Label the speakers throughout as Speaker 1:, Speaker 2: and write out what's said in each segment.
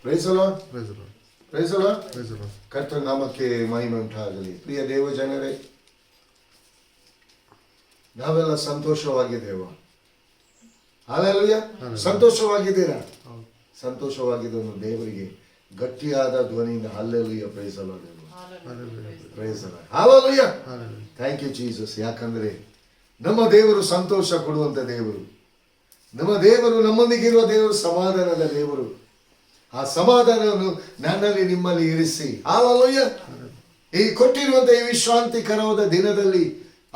Speaker 1: Price the lord, praise the lord. ಕರ್ತನ ನಾಮಕ್ಕೆ ಮಹಿಮೆ ಉಂಟಾಗಲಿ. ಪ್ರಿಯ ದೇವ ಜನರೇ, ನಾವೆಲ್ಲ ಸಂತೋಷವಾಗಿದ್ದೇವೆ. ಹಲ್ಲೆಲೂಯಾ. ಸಂತೋಷವಾಗಿದ್ದೀರಾ? ಸಂತೋಷವಾಗಿದ್ದು ದೇವರಿಗೆ ಗಟ್ಟಿಯಾದ ಧ್ವನಿಯಿಂದ hallelujah, praise the lord, praise the lord, hallelujah. Thank you Jesus. ಯಾಕಂದ್ರೆ ನಮ್ಮ ದೇವರು ಸಂತೋಷ ಕೊಡುವಂತ ದೇವರು. ನಮ್ಮ ದೇವರು, ನಮ್ಮೊಂದಿಗಿರುವ ದೇವರು ಸಮಾಧಾನದ ದೇವರು. ಆ ಸಮಾಧಾನವನ್ನು ನನ್ನಲ್ಲಿ ನಿಮ್ಮಲ್ಲಿ ಇರಿಸಿ, ಹಲ್ಲೆಲೂಯಾ, ಈ ಕೊಟ್ಟಿರುವಂತ ಈ ವಿಶ್ರಾಂತಿಕರವಾದ ದಿನದಲ್ಲಿ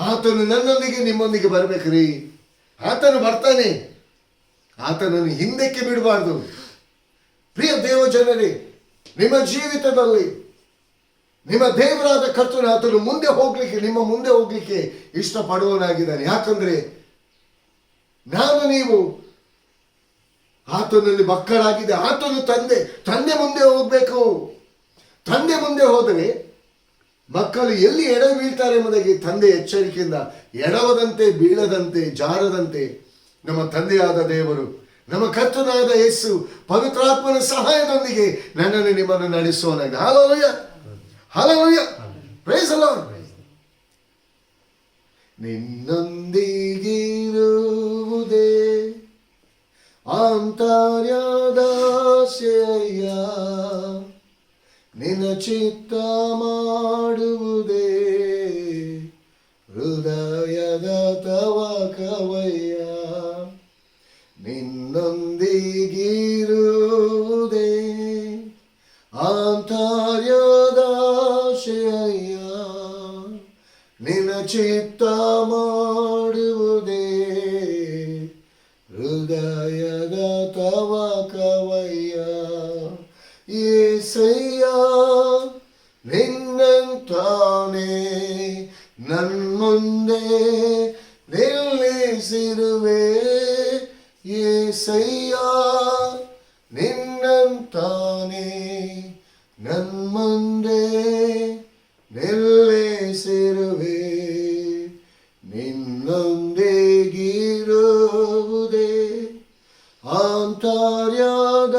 Speaker 1: ಆತನು ನನ್ನೊಂದಿಗೆ ನಿಮ್ಮೊಂದಿಗೆ ಬರ್ಬೇಕ್ರಿ. ಆತನು ಬರ್ತಾನೆ, ಆತನನ್ನು ಹಿಂದಕ್ಕೆ ಬಿಡಬಾರ್ದು. ಪ್ರಿಯ ದೇವ ಜನರೇ, ನಿಮ್ಮ ಜೀವಿತದಲ್ಲಿ ನಿಮ್ಮ ದೇವರಾದ ಕರ್ತನು ಆತನು ಮುಂದೆ ಹೋಗ್ಲಿಕ್ಕೆ, ನಿಮ್ಮ ಮುಂದೆ ಹೋಗ್ಲಿಕ್ಕೆ ಇಷ್ಟಪಡುವನಾಗಿದ್ದಾನೆ. ಯಾಕಂದ್ರೆ ನಾನು ನೀವು ಆತನಲ್ಲಿ ಮಕ್ಕಳಾಗಿದೆ. ಆತನು ತಂದೆ ಮುಂದೆ ಹೋಗ್ಬೇಕು. ತಂದೆ ಮುಂದೆ ಹೋದರೆ ಮಕ್ಕಳು ಎಲ್ಲಿ ಎಡ ಬೀಳ್ತಾರೆ ಎಂಬುದಾಗಿ ತಂದೆ ಎಚ್ಚರಿಕೆಯಿಂದ ಎಡವದಂತೆ, ಬೀಳದಂತೆ, ಜಾರದಂತೆ ನಮ್ಮ ತಂದೆಯಾದ ದೇವರು, ನಮ್ಮ ಕರ್ತನಾದ ಯೇಸು ಪವಿತ್ರಾತ್ಮನ ಸಹಾಯದೊಂದಿಗೆ ನನ್ನನ್ನು ನಿಮ್ಮನ್ನು ನಡೆಸುವನಾಗಿದೆ. Hallelujah, hallelujah, praise the lord. ನಿನ್ನೊಂದಿಗಿರುವುದೇ ಆಂತರ್ಯದ ಆಸೆಯ, ನಿನ್ನ ಚಿತ್ತ ಮಾಡುವುದೇ ಹೃದಯದ ತವಕವಯ್ಯ. ನಿನ್ನೊಂದಿಗಿರುವುದೇ ಆಂತರ್ಯದ ಆಸೆಯ, ನಿನ್ನ ಚಿತ್ತ ಮಾಡುವುದೇ ಹೃದಯದ ತವಕವಯ್ಯ. యేసయ్య ನಿನ್ನಂತಾನೆ ನನ್ಮುಂದೆ ನಿಲ್ಲಿಸಿರುವೆ. యేసయ్య ನಿನ್ನಂತಾನೆ ನನ್ಮುಂದೆ ನಿಲ್ಲಿಸಿರುವೆ. ನಿನ್ನೊಂದಿಗಿರುವುದೇ ಆಂತರ್ಯದ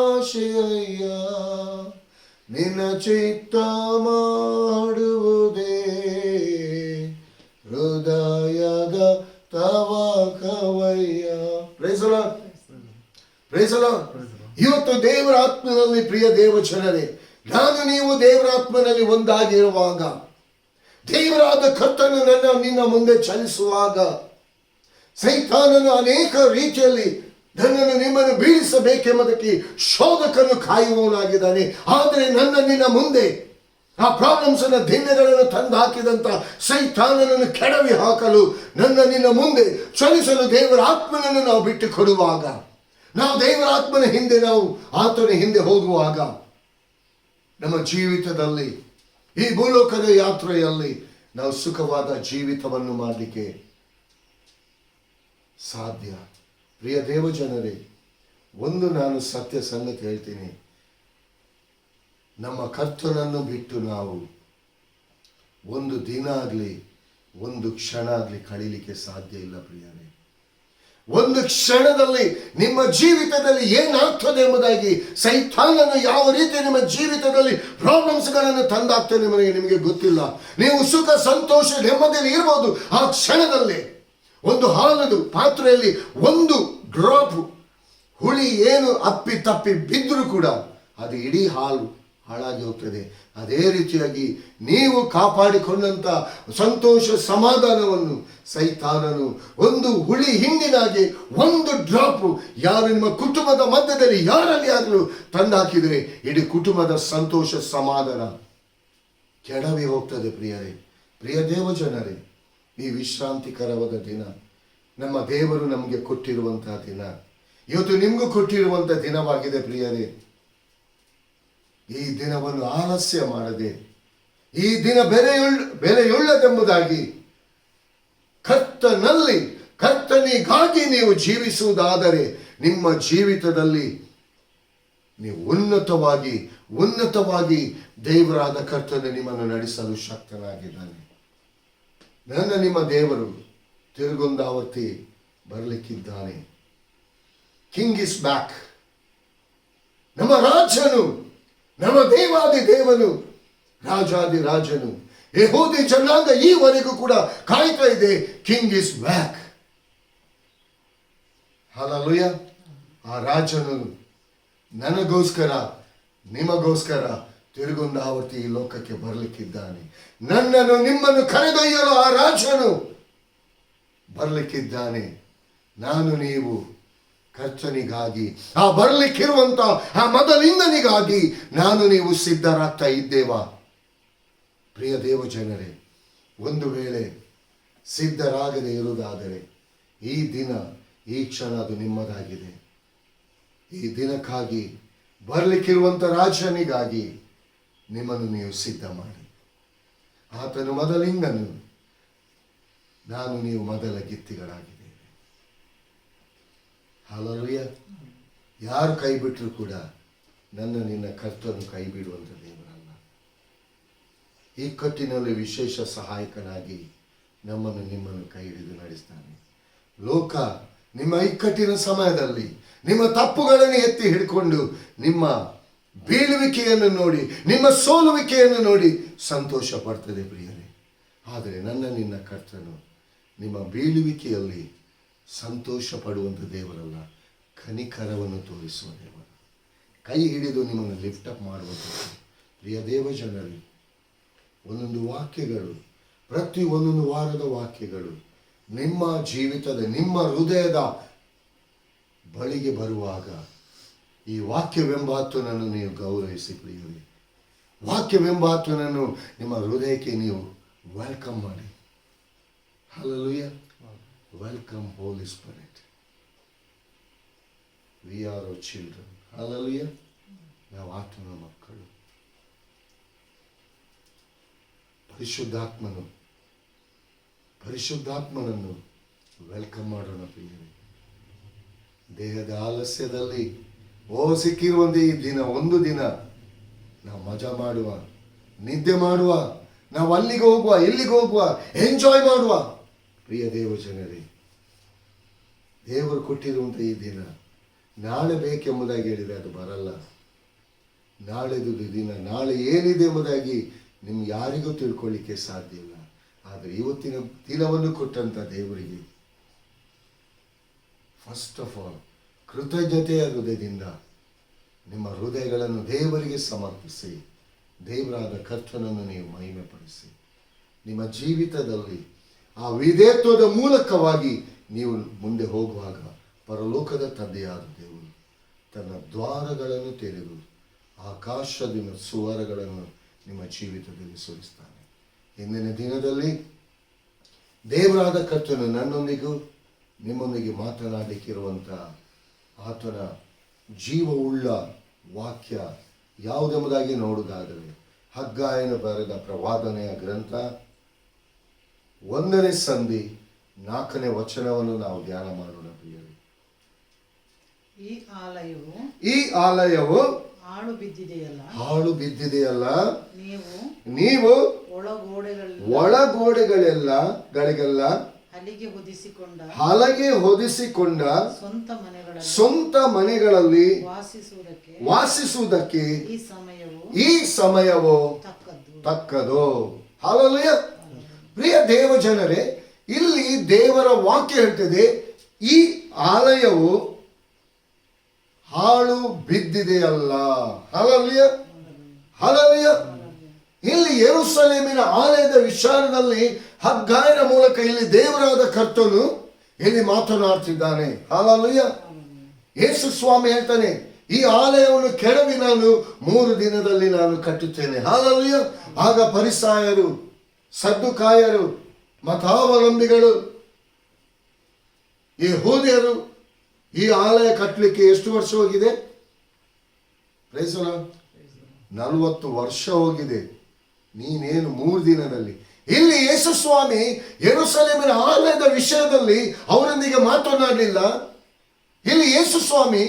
Speaker 1: ಆಸೆಯ, ನಿನ್ನ ಚಿತ್ತ ಮಾಡುವುದೇ ಹೃದಯದ ತವಕವಯ್ಯ. Praise the lord, praise the lord. ಇವತ್ತು ದೇವರ ಆತ್ಮನಲ್ಲಿ, ಪ್ರಿಯ ದೇವಜನರೇ, ನಾನು ನೀವು ದೇವರ ಆತ್ಮನಲ್ಲಿ ಒಂದಾಗಿರುವಾಗ, ದೇವರಾದ ಕರ್ತನು ನಿನ್ನ ಮುಂದೆ ಚಲಿಸುವಾಗ, ಸೈತಾನನು ಅನೇಕ ರೀತಿಯಲ್ಲಿ ನನ್ನನ್ನು ನಿಮ್ಮನ್ನು ಬೀಳಿಸಬೇಕೆಂಬುದಕ್ಕೆ ಶೋಧಕನು ಕಾಯುವವನಾಗಿದ್ದಾನೆ. ಆದರೆ ನಿನ್ನ ಮುಂದೆ ಆ ಪ್ರಾಬ್ಲಮ್ಸ್ ಅನ್ನ, ದಿನಗಳನ್ನು ತಂದು ಹಾಕಿದಂತ ಸೈತಾನನನ್ನು ಕೆಡವಿ ಹಾಕಲು ನಿನ್ನ ಮುಂದೆ ಚಲಿಸಲು ದೇವರ ಆತ್ಮನನ್ನು ನಾವು ಬಿಟ್ಟು ಕೊಡುವಾಗ, ನಾವು ದೇವರ ಆತ್ಮನ ಹಿಂದೆ, ನಾವು ಆತನ ಹಿಂದೆ ಹೋಗುವಾಗ, ನಮ್ಮ ಜೀವಿತದಲ್ಲಿ ಈ ಭೂಲೋಕದ ಯಾತ್ರೆಯಲ್ಲಿ ನಾವು ಸುಖವಾದ ಜೀವಿತವನ್ನು ಮಾಡಲಿಕ್ಕೆ ಸಾಧ್ಯ. ಪ್ರಿಯ ದೇವಜನರೇ, ಒಂದು ನಾನು ಸತ್ಯ ಸಂಗತಿ ಹೇಳ್ತೀನಿ, ನಮ್ಮ ಕರ್ತನನ್ನು ಬಿಟ್ಟು ನಾವು ಒಂದು ದಿನ ಆಗಲಿ, ಒಂದು ಕ್ಷಣ ಆಗಲಿ ಕಳೀಲಿಕ್ಕೆ ಸಾಧ್ಯ ಇಲ್ಲ. ಪ್ರಿಯರೇ, ಒಂದು ಕ್ಷಣದಲ್ಲಿ ನಿಮ್ಮ ಜೀವಿತದಲ್ಲಿ ಏನಾಗ್ತದೆ ಎಂಬುದಾಗಿ ಸೈತಾನನು ಯಾವ ರೀತಿ ನಿಮ್ಮ ಜೀವಿತದಲ್ಲಿ ಪ್ರಾಬ್ಲಮ್ಸ್ಗಳನ್ನು ತಂದಾಗ್ತಾನೆ ನಿಮಗೆ ಗೊತ್ತಿಲ್ಲ. ನೀವು ಸುಖ, ಸಂತೋಷ, ನೆಮ್ಮದಿಯಲ್ಲಿ ಇರ್ಬೋದು. ಆ ಕ್ಷಣದಲ್ಲಿ ಒಂದು ಹಾಲದು ಪಾತ್ರೆಯಲ್ಲಿ ಒಂದು ಡ್ರಾಪ್ ಹುಳಿ ಏನು ಅಪ್ಪಿ ತಪ್ಪಿ ಬಿದ್ದರೂ ಕೂಡ ಅದು ಇಡೀ ಹಾಲು ಹಾಳಾಗಿ ಹೋಗ್ತದೆ. ಅದೇ ರೀತಿಯಾಗಿ ನೀವು ಕಾಪಾಡಿಕೊಂಡಂತ ಸಂತೋಷ, ಸಮಾಧಾನವನ್ನು ಸೈತಾನನು ಒಂದು ಹುಳಿ ಹಿಂಡಿನಾಗಿ ಒಂದು ಡ್ರಾಪ್ ಯಾರು ನಿಮ್ಮ ಕುಟುಂಬದ ಮಧ್ಯದಲ್ಲಿ ಯಾರಲ್ಲಿ ಆಗಲು ತಂದಾಕಿದರೆ ಇಡೀ ಕುಟುಂಬದ ಸಂತೋಷ, ಸಮಾಧಾನ ಕೆಡವಿ ಹೋಗ್ತದೆ. ಪ್ರಿಯರೇ, ಪ್ರಿಯ ದೇವಜನರೇ, ಈ ವಿಶ್ರಾಂತಿಕರವಾದ ದಿನ ನಮ್ಮ ದೇವರು ನಮಗೆ ಕೊಟ್ಟಿರುವಂತಹ ದಿನ, ಇವತ್ತು ನಿಮಗೂ ಕೊಟ್ಟಿರುವಂತಹ ದಿನವಾಗಿದೆ. ಪ್ರಿಯರೇ, ಈ ದಿನವನ್ನು ಆಲಸ್ಯ ಮಾಡದೆ, ಈ ದಿನ ಬೆಲೆಯುಳ್ಳದೆಂಬುದಾಗಿ ಕರ್ತನಿಗಾಗಿ ನೀವು ಜೀವಿಸುವುದಾದರೆ ನಿಮ್ಮ ಜೀವಿತದಲ್ಲಿ ನೀವು ಉನ್ನತವಾಗಿ ದೇವರಾದ ಕರ್ತನು ನಿಮ್ಮನ್ನು ನಡೆಸಲು ಶಕ್ತನಾಗಿದ್ದಾನೆ. ನಿಮ್ಮ ದೇವರು ತಿರುಗೊಂದಾವತ್ತಿ ಬರಲಿಕ್ಕಿದ್ದಾನೆ. King is back. ನಮ್ಮ ರಾಜ ರಾಜನು, ನಮ್ಮ ದೇವಾದಿ ದೇವನು, ರಾಜಾದಿ ರಾಜನು. ಯೆಹೂದಿ ಜನಾಂಗ ಈವರೆಗೂ ಕೂಡ ಕಾಯ್ತಾ ಇದೆ. King is back. ಹಲ್ಲೆಲೂಯಾ. ಆ ರಾಜನು ನನಗೋಸ್ಕರ, ನಿಮಗೋಸ್ಕರ ತಿರುಗೊಂದಾವರ್ತಿ ಈ ಲೋಕಕ್ಕೆ ಬರಲಿಕ್ಕಿದ್ದಾನೆ. ನನ್ನನ್ನು ನಿಮ್ಮನ್ನು ಕರೆದೊಯ್ಯಲು ಆ ರಾಜನು ಬರಲಿಕ್ಕಿದ್ದಾನೆ. ನಾನು ನೀವು ಕರ್ತನಿಗಾಗಿ, ಆ ಬರಲಿಕ್ಕಿರುವಂತ ಆ ಮೊದಲಿಂದನಿಗಾಗಿ ನಾನು ನೀವು ಸಿದ್ಧರಾಗ್ತಾ ಇದ್ದೇವಾ? ಪ್ರಿಯ ದೇವ ಜನರೇ, ಒಂದು ವೇಳೆ ಸಿದ್ಧರಾಗದೆ ಇರುವುದಾದರೆ ಈ ದಿನ, ಈ ಕ್ಷಣ ಅದು ನಿಮ್ಮದಾಗಿದೆ. ಈ ದಿನಕ್ಕಾಗಿ, ಬರಲಿಕ್ಕಿರುವಂಥ ರಾಜನಿಗಾಗಿ ನಿಮ್ಮನ್ನು ನೀವು ಸಿದ್ಧ ಮಾಡಿ. ಆತನು ಮೊದಲಿಂದನು, ನಾನು ನೀವು ಮೊದಲ ಗಿತ್ತಿಗಳಾಗಿದ್ದೇವೆ. ಹಲ್ಲೆಲೂಯಾ. ಯಾರು ಕೈ ಬಿಟ್ಟರು ಕೂಡ ನಿನ್ನ ಕರ್ತನು ಕೈ ಬಿಡುವಂಥ ದೇವರಲ್ಲ. ಈ ಕಟ್ಟಿನಲ್ಲಿ ವಿಶೇಷ ಸಹಾಯಕನಾಗಿ ನಮ್ಮನ್ನು ನಿಮ್ಮನ್ನು ಕೈ ಹಿಡಿದು ನಡೆಸ್ತಾನೆ. ಲೋಕ ನಿಮ್ಮ ಇಕ್ಕಟ್ಟಿನ ಸಮಯದಲ್ಲಿ ನಿಮ್ಮ ತಪ್ಪುಗಳನ್ನು ಎತ್ತಿ ಹಿಡ್ಕೊಂಡು ನಿಮ್ಮ ಬೀಳುವಿಕೆಯನ್ನು ನೋಡಿ, ನಿಮ್ಮ ಸೋಲುವಿಕೆಯನ್ನು ನೋಡಿ ಸಂತೋಷ ಪಡ್ತದೆ ಪ್ರಿಯರೇ. ಆದರೆ ನಿನ್ನ ಕರ್ತನು ನಿಮ್ಮ ಬೀಳುವಿಕೆಯಲ್ಲಿ ಸಂತೋಷ ಪಡುವಂಥ ದೇವರಲ್ಲ, ಕನಿಕರವನ್ನು ತೋರಿಸುವ ದೇವರು, ಕೈ ಹಿಡಿದು ನಿಮ್ಮನ್ನು ಲಿಫ್ಟ್ ಅಪ್ ಮಾಡುವಂಥದ್ದು. ಪ್ರಿಯ ದೇವ ಜನರೇ, ಒಂದೊಂದು ವಾಕ್ಯಗಳು, ಪ್ರತಿ ಒಂದೊಂದು ವಾರದ ವಾಕ್ಯಗಳು ನಿಮ್ಮ ಜೀವಿತದ, ನಿಮ್ಮ ಹೃದಯದ ಬಳಿಗೆ ಬರುವಾಗ ಈ ವಾಕ್ಯವೆಂಬಾತನನ್ನು ನೀವು ಗೌರವಿಸಿ ಪ್ರಿಯರೇ. ವಾಕ್ಯವೆಂಬಾತನನ್ನು ನಿಮ್ಮ ಹೃದಯಕ್ಕೆ ನೀವು ವೆಲ್ಕಮ್ ಮಾಡಿ. Hallelujah. Welcome holy spirit. We are our children. Hallelujah. ನಾವು ಆತ್ಮನ ಮಕ್ಕಳು. ಪರಿಶುದ್ಧಾತ್ಮನನ್ನು ವೆಲ್ಕಮ್ ಮಾಡೋಣ ಪ್ರಿಯರೇ. ದೇಹದ ಆಲಸ್ಯದಲ್ಲಿ ಸಿಕ್ಕಿರುವಂಥ ಈ ದಿನ, ಒಂದು ದಿನ ನಾವು ಮಜಾ ಮಾಡುವ, ನಿದ್ದೆ ಮಾಡುವ, ನಾವು ಅಲ್ಲಿಗೆ ಹೋಗುವ, ಇಲ್ಲಿಗೆ ಹೋಗುವ, ಎಂಜಾಯ್ ಮಾಡುವ. ಪ್ರಿಯ ದೇವ ಜನರೇ, ದೇವರು ಕೊಟ್ಟಿರುವಂಥ ಈ ದಿನ ನಾಳೆ ಬೇಕೆಂಬುದಾಗಿ ಹೇಳಿದರೆ ಅದು ಬರಲ್ಲ. ನಾಳೆದು ದಿನ, ನಾಳೆ ಏನಿದೆ ಎಂಬುದಾಗಿ ನಿಮ್ಗೆ ಯಾರಿಗೂ ತಿಳ್ಕೊಳ್ಳಿಕ್ಕೆ ಸಾಧ್ಯ ಇಲ್ಲ. ಆದರೆ ಇವತ್ತಿನ ದಿನವನ್ನು ಕೊಟ್ಟಂಥ ದೇವರಿಗೆ ಫಸ್ಟ್ ಆಫ್ ಆಲ್ ಕೃತಜ್ಞತೆಯ ಹೃದಯದಿಂದ ನಿಮ್ಮ ಹೃದಯಗಳನ್ನು ದೇವರಿಗೆ ಸಮರ್ಪಿಸಿ, ದೇವರಾದ ಕರ್ತನನ್ನು ನೀವು ಮಹಿಮೆಪಡಿಸಿ. ನಿಮ್ಮ ಜೀವಿತದಲ್ಲಿ ಆ ವಿಧೇಯತ್ವದ ಮೂಲಕವಾಗಿ ನೀವು ಮುಂದೆ ಹೋಗುವಾಗ ಪರಲೋಕದ ತಂದೆಯಾದ ದೇವರು ತನ್ನ ದ್ವಾರಗಳನ್ನು ತೆರೆದು ಆಕಾಶದಿಂದ ಸುವರಗಳನ್ನು ನಿಮ್ಮ ಜೀವಿತದಲ್ಲಿ ಸುರಿಸ್ತಾನೆ. ಇಂದಿನ ದಿನದಲ್ಲಿ ದೇವರಾದ ಕರ್ತನು ನನ್ನೊಂದಿಗೂ ನಿಮ್ಮೊಂದಿಗೆ ಮಾತನಾಡಲಿಕ್ಕಿರುವಂಥ ಆತನ ಜೀವವುಳ್ಳ ವಾಕ್ಯ ಯಾವುದೆಂಬುದಾಗಿ ನೋಡುವುದಾದರೆ ಹಗ್ಗಾಯನು ಬರೆದ ಪ್ರವಾದನೆಯ ಗ್ರಂಥ 1ನೇ ಸಂಧಿ 4ನೇ ವಚನವನ್ನು ನಾವು ಧ್ಯಾನ ಮಾಡೋಣ ಪ್ರಿಯರೇ. ಈ ಆಲಯವು ಹಾಳು ಬಿದ್ದಿದೆಯಲ್ಲ, ನೀವು ಒಳಗೋಡೆಗಳಿಗೆಲ್ಲ ಹಲಗೆ ಹೊದಿಸಿಕೊಂಡ ಸ್ವಂತ ಮನೆಗಳಲ್ಲಿ ವಾಸಿಸುವುದಕ್ಕೆ ಈ ಸಮಯವು ತಕ್ಕದು. ಹಲ್ಲೆಲೂಯಾ. ಪ್ರಿಯ ದೇವ ಜನರೇ, ಇಲ್ಲಿ ದೇವರ ವಾಕ್ಯ ಹೇಳ್ತದೆ, ಈ ಆಲಯವು ಹಾಳು ಬಿದ್ದಿದೆಯಲ್ಲ. ಹಲ್ಲೆಲೂಯಾ. ಹಲ್ಲೆಲೂಯಾ. ಇಲ್ಲಿ ಯೆರೂಸಲೇಮಿನ ಆಲಯದ ವಿಚಾರದಲ್ಲಿ ಹಗ್ಗಾಯನ ಮೂಲಕ ಇಲ್ಲಿ ದೇವರಾದ ಕರ್ತನು ಇಲ್ಲಿ ಮಾತನಾಡ್ತಿದ್ದಾನೆ. ಹಲ್ಲೆಲೂಯಾ. ಯೇಸು ಸ್ವಾಮಿ ಹೇಳ್ತಾನೆ, ಈ ಆಲಯವನ್ನು ಕೆಡವಿ ನಾನು 3 ದಿನದಲ್ಲಿ ನಾನು ಕಟ್ಟುತ್ತೇನೆ. ಹಲ್ಲೆಲೂಯಾ. ಆಗ ಫರಿಸಾಯರು, ಸದ್ದುಕಾಯರು, ಮತಾವಲಂಬಿಗಳು, ಯೆಹೂದ್ಯರು ಈ ಆಲಯ ಕಟ್ಟಲಿಕ್ಕೆ ಎಷ್ಟು ವರ್ಷ ಹೋಗಿದೆ? 40 ವರ್ಷ ಹೋಗಿದೆ. ನೀನೇನು 3 ದಿನದಲ್ಲಿ? ಇಲ್ಲಿ ಯೇಸು ಸ್ವಾಮಿ ಯೆರೂಸಲೇಮಿನ ಆಲಯದ ವಿಷಯದಲ್ಲಿ ಅವರೊಂದಿಗೆ ಮಾತನಾಡಲಿಲ್ಲ. ಇಲ್ಲಿ ಯೇಸು ಸ್ವಾಮಿ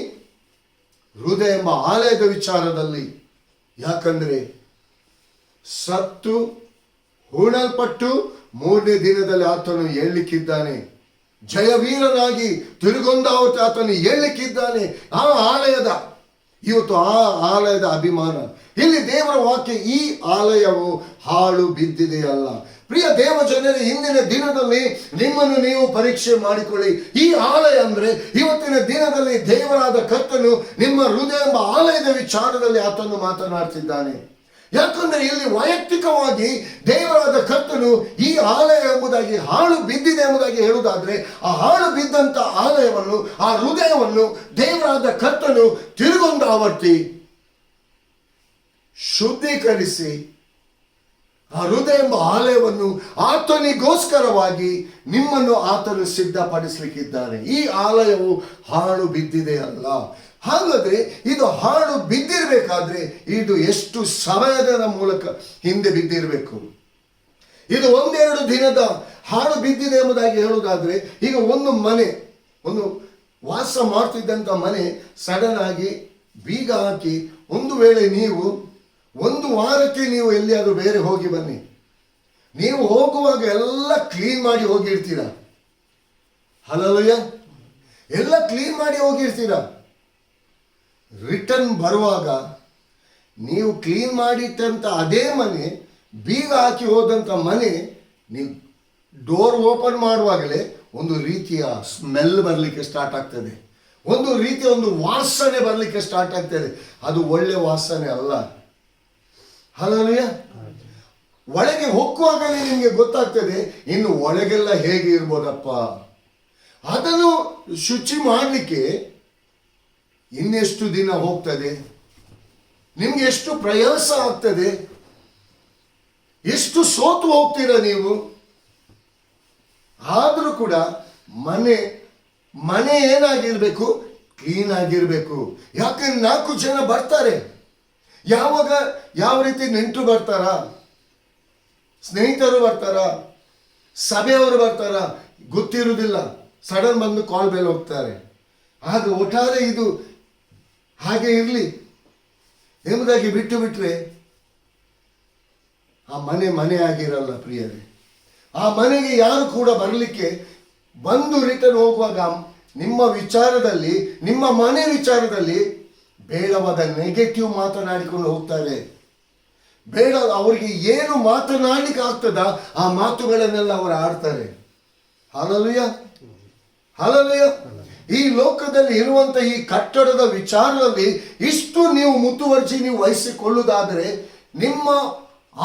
Speaker 1: ಹೃದಯ ಎಂಬ ಆಲಯದ ವಿಚಾರದಲ್ಲಿ, ಯಾಕಂದ್ರೆ ಸತ್ತು ಹೂಣಲ್ಪಟ್ಟು 3ನೇ ದಿನದಲ್ಲಿ ಆತನು ಏಳಲಿಕ್ಕಿದ್ದಾನೆ. ಜಯವೀರನಾಗಿ ತಿರುಗೊಂದಾವತ್ತು ಆತನು ಏಳಲಿಕ್ಕಿದ್ದಾನೆ. ಆ ಆಲಯದ ಇವತ್ತು ಆ ಆಲಯದ ಅಭಿಮಾನ. ಇಲ್ಲಿ ದೇವರ ವಾಕ್ಯ, ಈ ಆಲಯವು ಹಾಳು ಬಿದ್ದಿದೆಯಲ್ಲ. ಪ್ರಿಯ ದೇವ ಜನರೇ, ಇಂದಿನ ದಿನದಲ್ಲಿ ನಿಮ್ಮನ್ನು ನೀವು ಪರೀಕ್ಷೆ ಮಾಡಿಕೊಳ್ಳಿ. ಈ ಆಲಯ ಅಂದ್ರೆ ಇವತ್ತಿನ ದಿನದಲ್ಲಿ ದೇವರಾದ ಕರ್ತನು ನಿಮ್ಮ ಹೃದಯ ಎಂಬ ಆಲಯದ ವಿಚಾರದಲ್ಲಿ ಆತನು ಮಾತನಾಡ್ತಿದ್ದಾನೆ. ಯಾಕಂದ್ರೆ ಇಲ್ಲಿ ವೈಯಕ್ತಿಕವಾಗಿ ದೇವರಾದ ಕರ್ತನು ಈ ಆಲಯ ಎಂಬುದಾಗಿ ಹಾಳು ಬಿದ್ದಿದೆ ಎಂಬುದಾಗಿ ಹೇಳುವುದಾದ್ರೆ, ಆ ಹಾಳು ಬಿದ್ದಂತ ಆಲಯವನ್ನು, ಆ ಹೃದಯವನ್ನು ದೇವರಾದ ಕರ್ತನು ತಿರುಗೊಂದು ಆವರ್ತಿ ಶುದ್ಧೀಕರಿಸಿ ಆ ಹೃದಯ ಎಂಬ ಆಲಯವನ್ನು ಆತನಿಗೋಸ್ಕರವಾಗಿ ನಿಮ್ಮನ್ನು ಆತನು ಸಿದ್ಧಪಡಿಸಲಿಕ್ಕಿದ್ದಾನೆ. ಈ ಆಲಯವು ಹಾಳು ಬಿದ್ದಿದೆ ಅಲ್ಲ. ಹಾಗಾದ್ರೆ ಇದು ಹಾಳು ಬಿದ್ದಿರಬೇಕಾದ್ರೆ ಇದು ಎಷ್ಟು ಸಮಯದ ಮೂಲಕ ಹಿಂದೆ ಬಿದ್ದಿರಬೇಕು? ಇದು ಒಂದೆರಡು ದಿನದ ಹಾಳು ಬಿದ್ದಿದೆ ಎಂಬುದಾಗಿ ಹೇಳುವುದಾದ್ರೆ, ಈಗ ಒಂದು ಮನೆ, ಒಂದು ವಾಸ ಮಾಡ್ತಿದ್ದಂಥ ಮನೆ ಸಡನ್ ಆಗಿ ಬೀಗ ಹಾಕಿ, ಒಂದು ವೇಳೆ ನೀವು ಒಂದು ವಾರಕ್ಕೆ ನೀವು ಎಲ್ಲಿಯಾದರೂ ಬೇರೆ ಹೋಗಿ ಬನ್ನಿ, ನೀವು ಹೋಗುವಾಗ ಎಲ್ಲ ಕ್ಲೀನ್ ಮಾಡಿ ಹೋಗಿರ್ತೀರ. ಹಲಲುಯ್ಯ, ಎಲ್ಲ ಕ್ಲೀನ್ ಮಾಡಿ ಹೋಗಿರ್ತೀರ. ರಿಟರ್ನ್ ಬರುವಾಗ ನೀವು ಕ್ಲೀನ್ ಮಾಡಿಟ್ಟಂಥ ಅದೇ ಮನೆ, ಬೀಗ ಹಾಕಿ ಹೋದಂಥ ಮನೆ, ನೀವು ಡೋರ್ ಓಪನ್ ಮಾಡುವಾಗಲೇ ಒಂದು ರೀತಿಯ ಸ್ಮೆಲ್ ಬರಲಿಕ್ಕೆ ಸ್ಟಾರ್ಟ್ ಆಗ್ತದೆ, ಒಂದು ರೀತಿಯ ಒಂದು ವಾಸನೆ ಬರಲಿಕ್ಕೆ ಸ್ಟಾರ್ಟ್ ಆಗ್ತದೆ. ಅದು ಒಳ್ಳೆ ವಾಸನೆ ಅಲ್ಲ. ಹಲಲುಯ್ಯ, ಒಳಗೆ ಹೊಕ್ಕುವಾಗಲೇ ನಿಮಗೆ ಗೊತ್ತಾಗ್ತದೆ ಇನ್ನು ಒಳಗೆಲ್ಲ ಹೇಗೆ ಇರ್ಬೋದಪ್ಪ. ಅದನ್ನು ಶುಚಿ ಮಾಡಲಿಕ್ಕೆ ಇನ್ನೆಷ್ಟು ದಿನ ಹೋಗ್ತದೆ, ನಿಮ್ಗೆ ಎಷ್ಟು ಪ್ರಯಾಸ ಆಗ್ತದೆ, ಎಷ್ಟು ಸೋತು ಹೋಗ್ತೀರ ನೀವು. ಆದರೂ ಕೂಡ ಮನೆ ಏನಾಗಿರ್ಬೇಕು? ಕ್ಲೀನ್ ಆಗಿರ್ಬೇಕು. ಯಾಕಂದ್ರೆ 4 ಜನ ಬರ್ತಾರೆ. ಯಾವಾಗ ಯಾವ ರೀತಿ ನೆಂಟರು ಬರ್ತಾರ, ಸ್ನೇಹಿತರು ಬರ್ತಾರ, ಸಭೆಯವರು ಬರ್ತಾರ, ಗೊತ್ತಿರುವುದಿಲ್ಲ. ಸಡನ್ ಬಂದು ಕಾಲ್ ಮೇಲೆ ಹೋಗ್ತಾರೆ. ಆಗ ಒಟ್ಟಾರೆ ಇದು ಹಾಗೆ ಇರಲಿ ಎಂಬುದಾಗಿ ಬಿಟ್ಟು ಬಿಟ್ರೆ ಆ ಮನೆ ಆಗಿರಲ್ಲ ಪ್ರಿಯರೇ. ಆ ಮನೆಗೆ ಯಾರು ಕೂಡ ಬರಲಿಕ್ಕೆ ಬಂದು ರಿಟರ್ನ್ ಹೋಗುವಾಗ ನಿಮ್ಮ ವಿಚಾರದಲ್ಲಿ, ನಿಮ್ಮ ಮನೆ ವಿಚಾರದಲ್ಲಿ ಬೇಡವಾದ ನೆಗೆಟಿವ್ ಮಾತನಾಡಿಕೊಂಡು ಹೋಗ್ತಾರೆ. ಬೇಡ, ಅವರಿಗೆ ಏನು ಮಾತನಾಡಲಿಕ್ಕೆ ಆಗ್ತದ ಆ ಮಾತುಗಳನ್ನೆಲ್ಲ ಅವರು ಆಡ್ತಾರೆ. Hallelujah, hallelujah. ಈ ಲೋಕದಲ್ಲಿ ಇರುವಂತ ಈ ಕಟ್ಟಡದ ವಿಚಾರದಲ್ಲಿ ಇಷ್ಟು ನೀವು ಮುತುವರ್ಜಿ ನೀವು ವಹಿಸಿಕೊಳ್ಳುವುದಾದರೆ, ನಿಮ್ಮ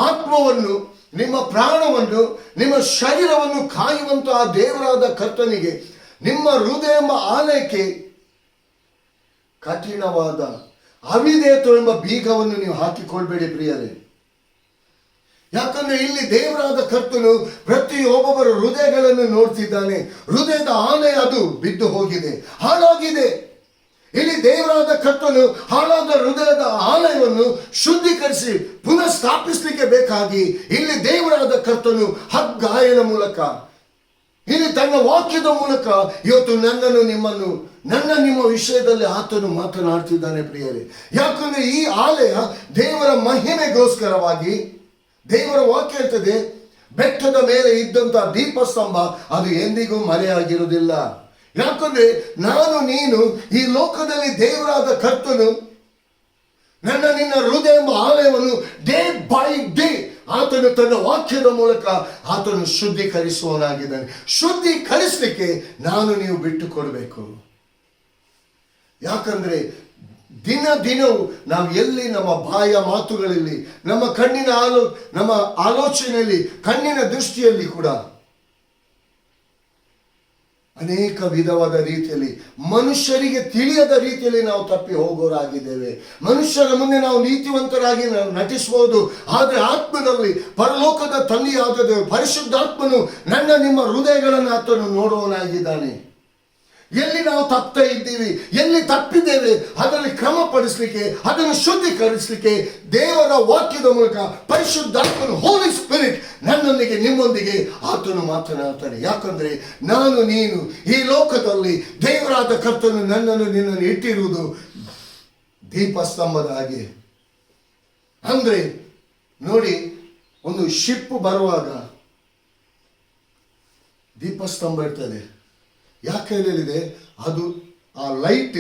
Speaker 1: ಆತ್ಮವನ್ನು, ನಿಮ್ಮ ಪ್ರಾಣವನ್ನು, ನಿಮ್ಮ ಶರೀರವನ್ನು ಕಾಯುವಂತಹ ದೇವರಾದ ಕರ್ತನಿಗೆ, ನಿಮ್ಮ ಹೃದಯ ಎಂಬ ಆಲಯಕ್ಕೆ ಕಠಿಣವಾದ ಅವಿಧೇಯತೆ ಎಂಬ ಬೀಗವನ್ನು ನೀವು ಹಾಕಿಕೊಳ್ಬೇಡಿ ಪ್ರಿಯರೇ. ಯಾಕಂದ್ರೆ ಇಲ್ಲಿ ದೇವರಾದ ಕರ್ತನು ಪ್ರತಿಯೊಬ್ಬೊಬ್ಬರ ಹೃದಯಗಳನ್ನು ನೋಡ್ತಿದ್ದಾನೆ. ಹೃದಯದ ಆಲಯ ಅದು ಬಿದ್ದು ಹೋಗಿದೆ, ಹಾಳಾಗಿದೆ. ಇಲ್ಲಿ ದೇವರಾದ ಕರ್ತನು ಹಾಳಾದ ಹೃದಯದ ಆಲಯವನ್ನು ಶುದ್ಧೀಕರಿಸಿ ಪುನಃ ಸ್ಥಾಪಿಸಲಿಕ್ಕೆ ಬೇಕಾಗಿ ಇಲ್ಲಿ ದೇವರಾದ ಕರ್ತನು ಹಗ್ಗಾಯನ ಮೂಲಕ, ಇಲ್ಲಿ ತನ್ನ ವಾಕ್ಯದ ಮೂಲಕ ಇವತ್ತು ನನ್ನನ್ನು, ನಿಮ್ಮನ್ನು, ನಿಮ್ಮ ವಿಷಯದಲ್ಲಿ ಆತನು ಮಾತನಾಡ್ತಿದ್ದಾನೆ ಪ್ರಿಯರೇ. ಯಾಕಂದ್ರೆ ಈ ಆಲಯ ದೇವರ ಮಹಿಮೆಗೋಸ್ಕರವಾಗಿ, ದೇವರ ವಾಕ್ಯ ಇರ್ತದೆ, ಬೆಟ್ಟದ ಮೇಲೆ ಇದ್ದಂತ ದೀಪಸ್ತಂಭ ಅದು ಎಂದಿಗೂ ಮರೆಯಾಗಿರುವುದಿಲ್ಲ. ಯಾಕಂದ್ರೆ ನಾನು ನೀನು ಈ ಲೋಕದಲ್ಲಿ ದೇವರಾದ ಕರ್ತನು ನಿನ್ನ ಹೃದಯ ಎಂಬ ಆಲಯವನ್ನು ಡೇ ಬೈ ಡೇ ಆತನು ತನ್ನ ವಾಕ್ಯದ ಮೂಲಕ ಆತನು ಶುದ್ಧೀಕರಿಸುವವನಾಗಿದ್ದಾನೆ. ಶುದ್ಧೀಕರಿಸಲಿಕ್ಕೆ ನಾನು ನೀವು ಬಿಟ್ಟು ಕೊಡಬೇಕು. ಯಾಕಂದ್ರೆ ದಿನವೂ ನಾವು ಎಲ್ಲಿ ನಮ್ಮ ಬಾಯ ಮಾತುಗಳಲ್ಲಿ, ನಮ್ಮ ಕಣ್ಣಿನ ನಮ್ಮ ಆಲೋಚನೆಯಲ್ಲಿ, ಕಣ್ಣಿನ ದೃಷ್ಟಿಯಲ್ಲಿ ಕೂಡ ಅನೇಕ ವಿಧವಾದ ರೀತಿಯಲ್ಲಿ ಮನುಷ್ಯರಿಗೆ ತಿಳಿಯದ ರೀತಿಯಲ್ಲಿ ನಾವು ತಪ್ಪಿ ಹೋಗೋರಾಗಿದ್ದೇವೆ. ಮನುಷ್ಯರ ಮುಂದೆ ನಾವು ನೀತಿವಂತರಾಗಿ ನಟಿಸಬಹುದು, ಆದರೆ ಆತ್ಮದಲ್ಲಿ ಪರಲೋಕದ ತಂದೆಯಾದ ಪರಿಶುದ್ಧಾತ್ಮನು ನಿಮ್ಮ ಹೃದಯಗಳನ್ನು ಆತನು ನೋಡುವವನಾಗಿದ್ದಾನೆ. ಎಲ್ಲಿ ನಾವು ತಪ್ತಾ ಇದ್ದೀವಿ, ಎಲ್ಲಿ ತಪ್ಪಿದ್ದೇವೆ ಅದರಲ್ಲಿ ಕ್ರಮಪಡಿಸಲಿಕ್ಕೆ, ಅದನ್ನು ಶುದ್ಧೀಕರಿಸಲಿಕ್ಕೆ ದೇವರ ವಾಕ್ಯದ ಮೂಲಕ ಪರಿಶುದ್ಧಾತ್ಮನು, ಹೋಲಿ ಸ್ಪಿರಿಟ್ ನನ್ನೊಂದಿಗೆ, ನಿಮ್ಮೊಂದಿಗೆ ಆತನು ಮಾತನಾಡ್ತಾನೆ. ಯಾಕಂದ್ರೆ ನಾನು ನೀನು ಈ ಲೋಕದಲ್ಲಿ ದೇವರಾದ ಕರ್ತನು ನಿನ್ನನ್ನು ಇಟ್ಟಿರುವುದು ದೀಪಸ್ತಂಭದ ಹಾಗೆ. ಅಂದ್ರೆ ನೋಡಿ, ಒಂದು ಶಿಪ್ ಬರುವಾಗ ದೀಪಸ್ತಂಭ ಇರ್ತದೆ. ಯಾಕೆ ಹೇಳಿದೆ? ಅದು ಆ ಲೈಟ್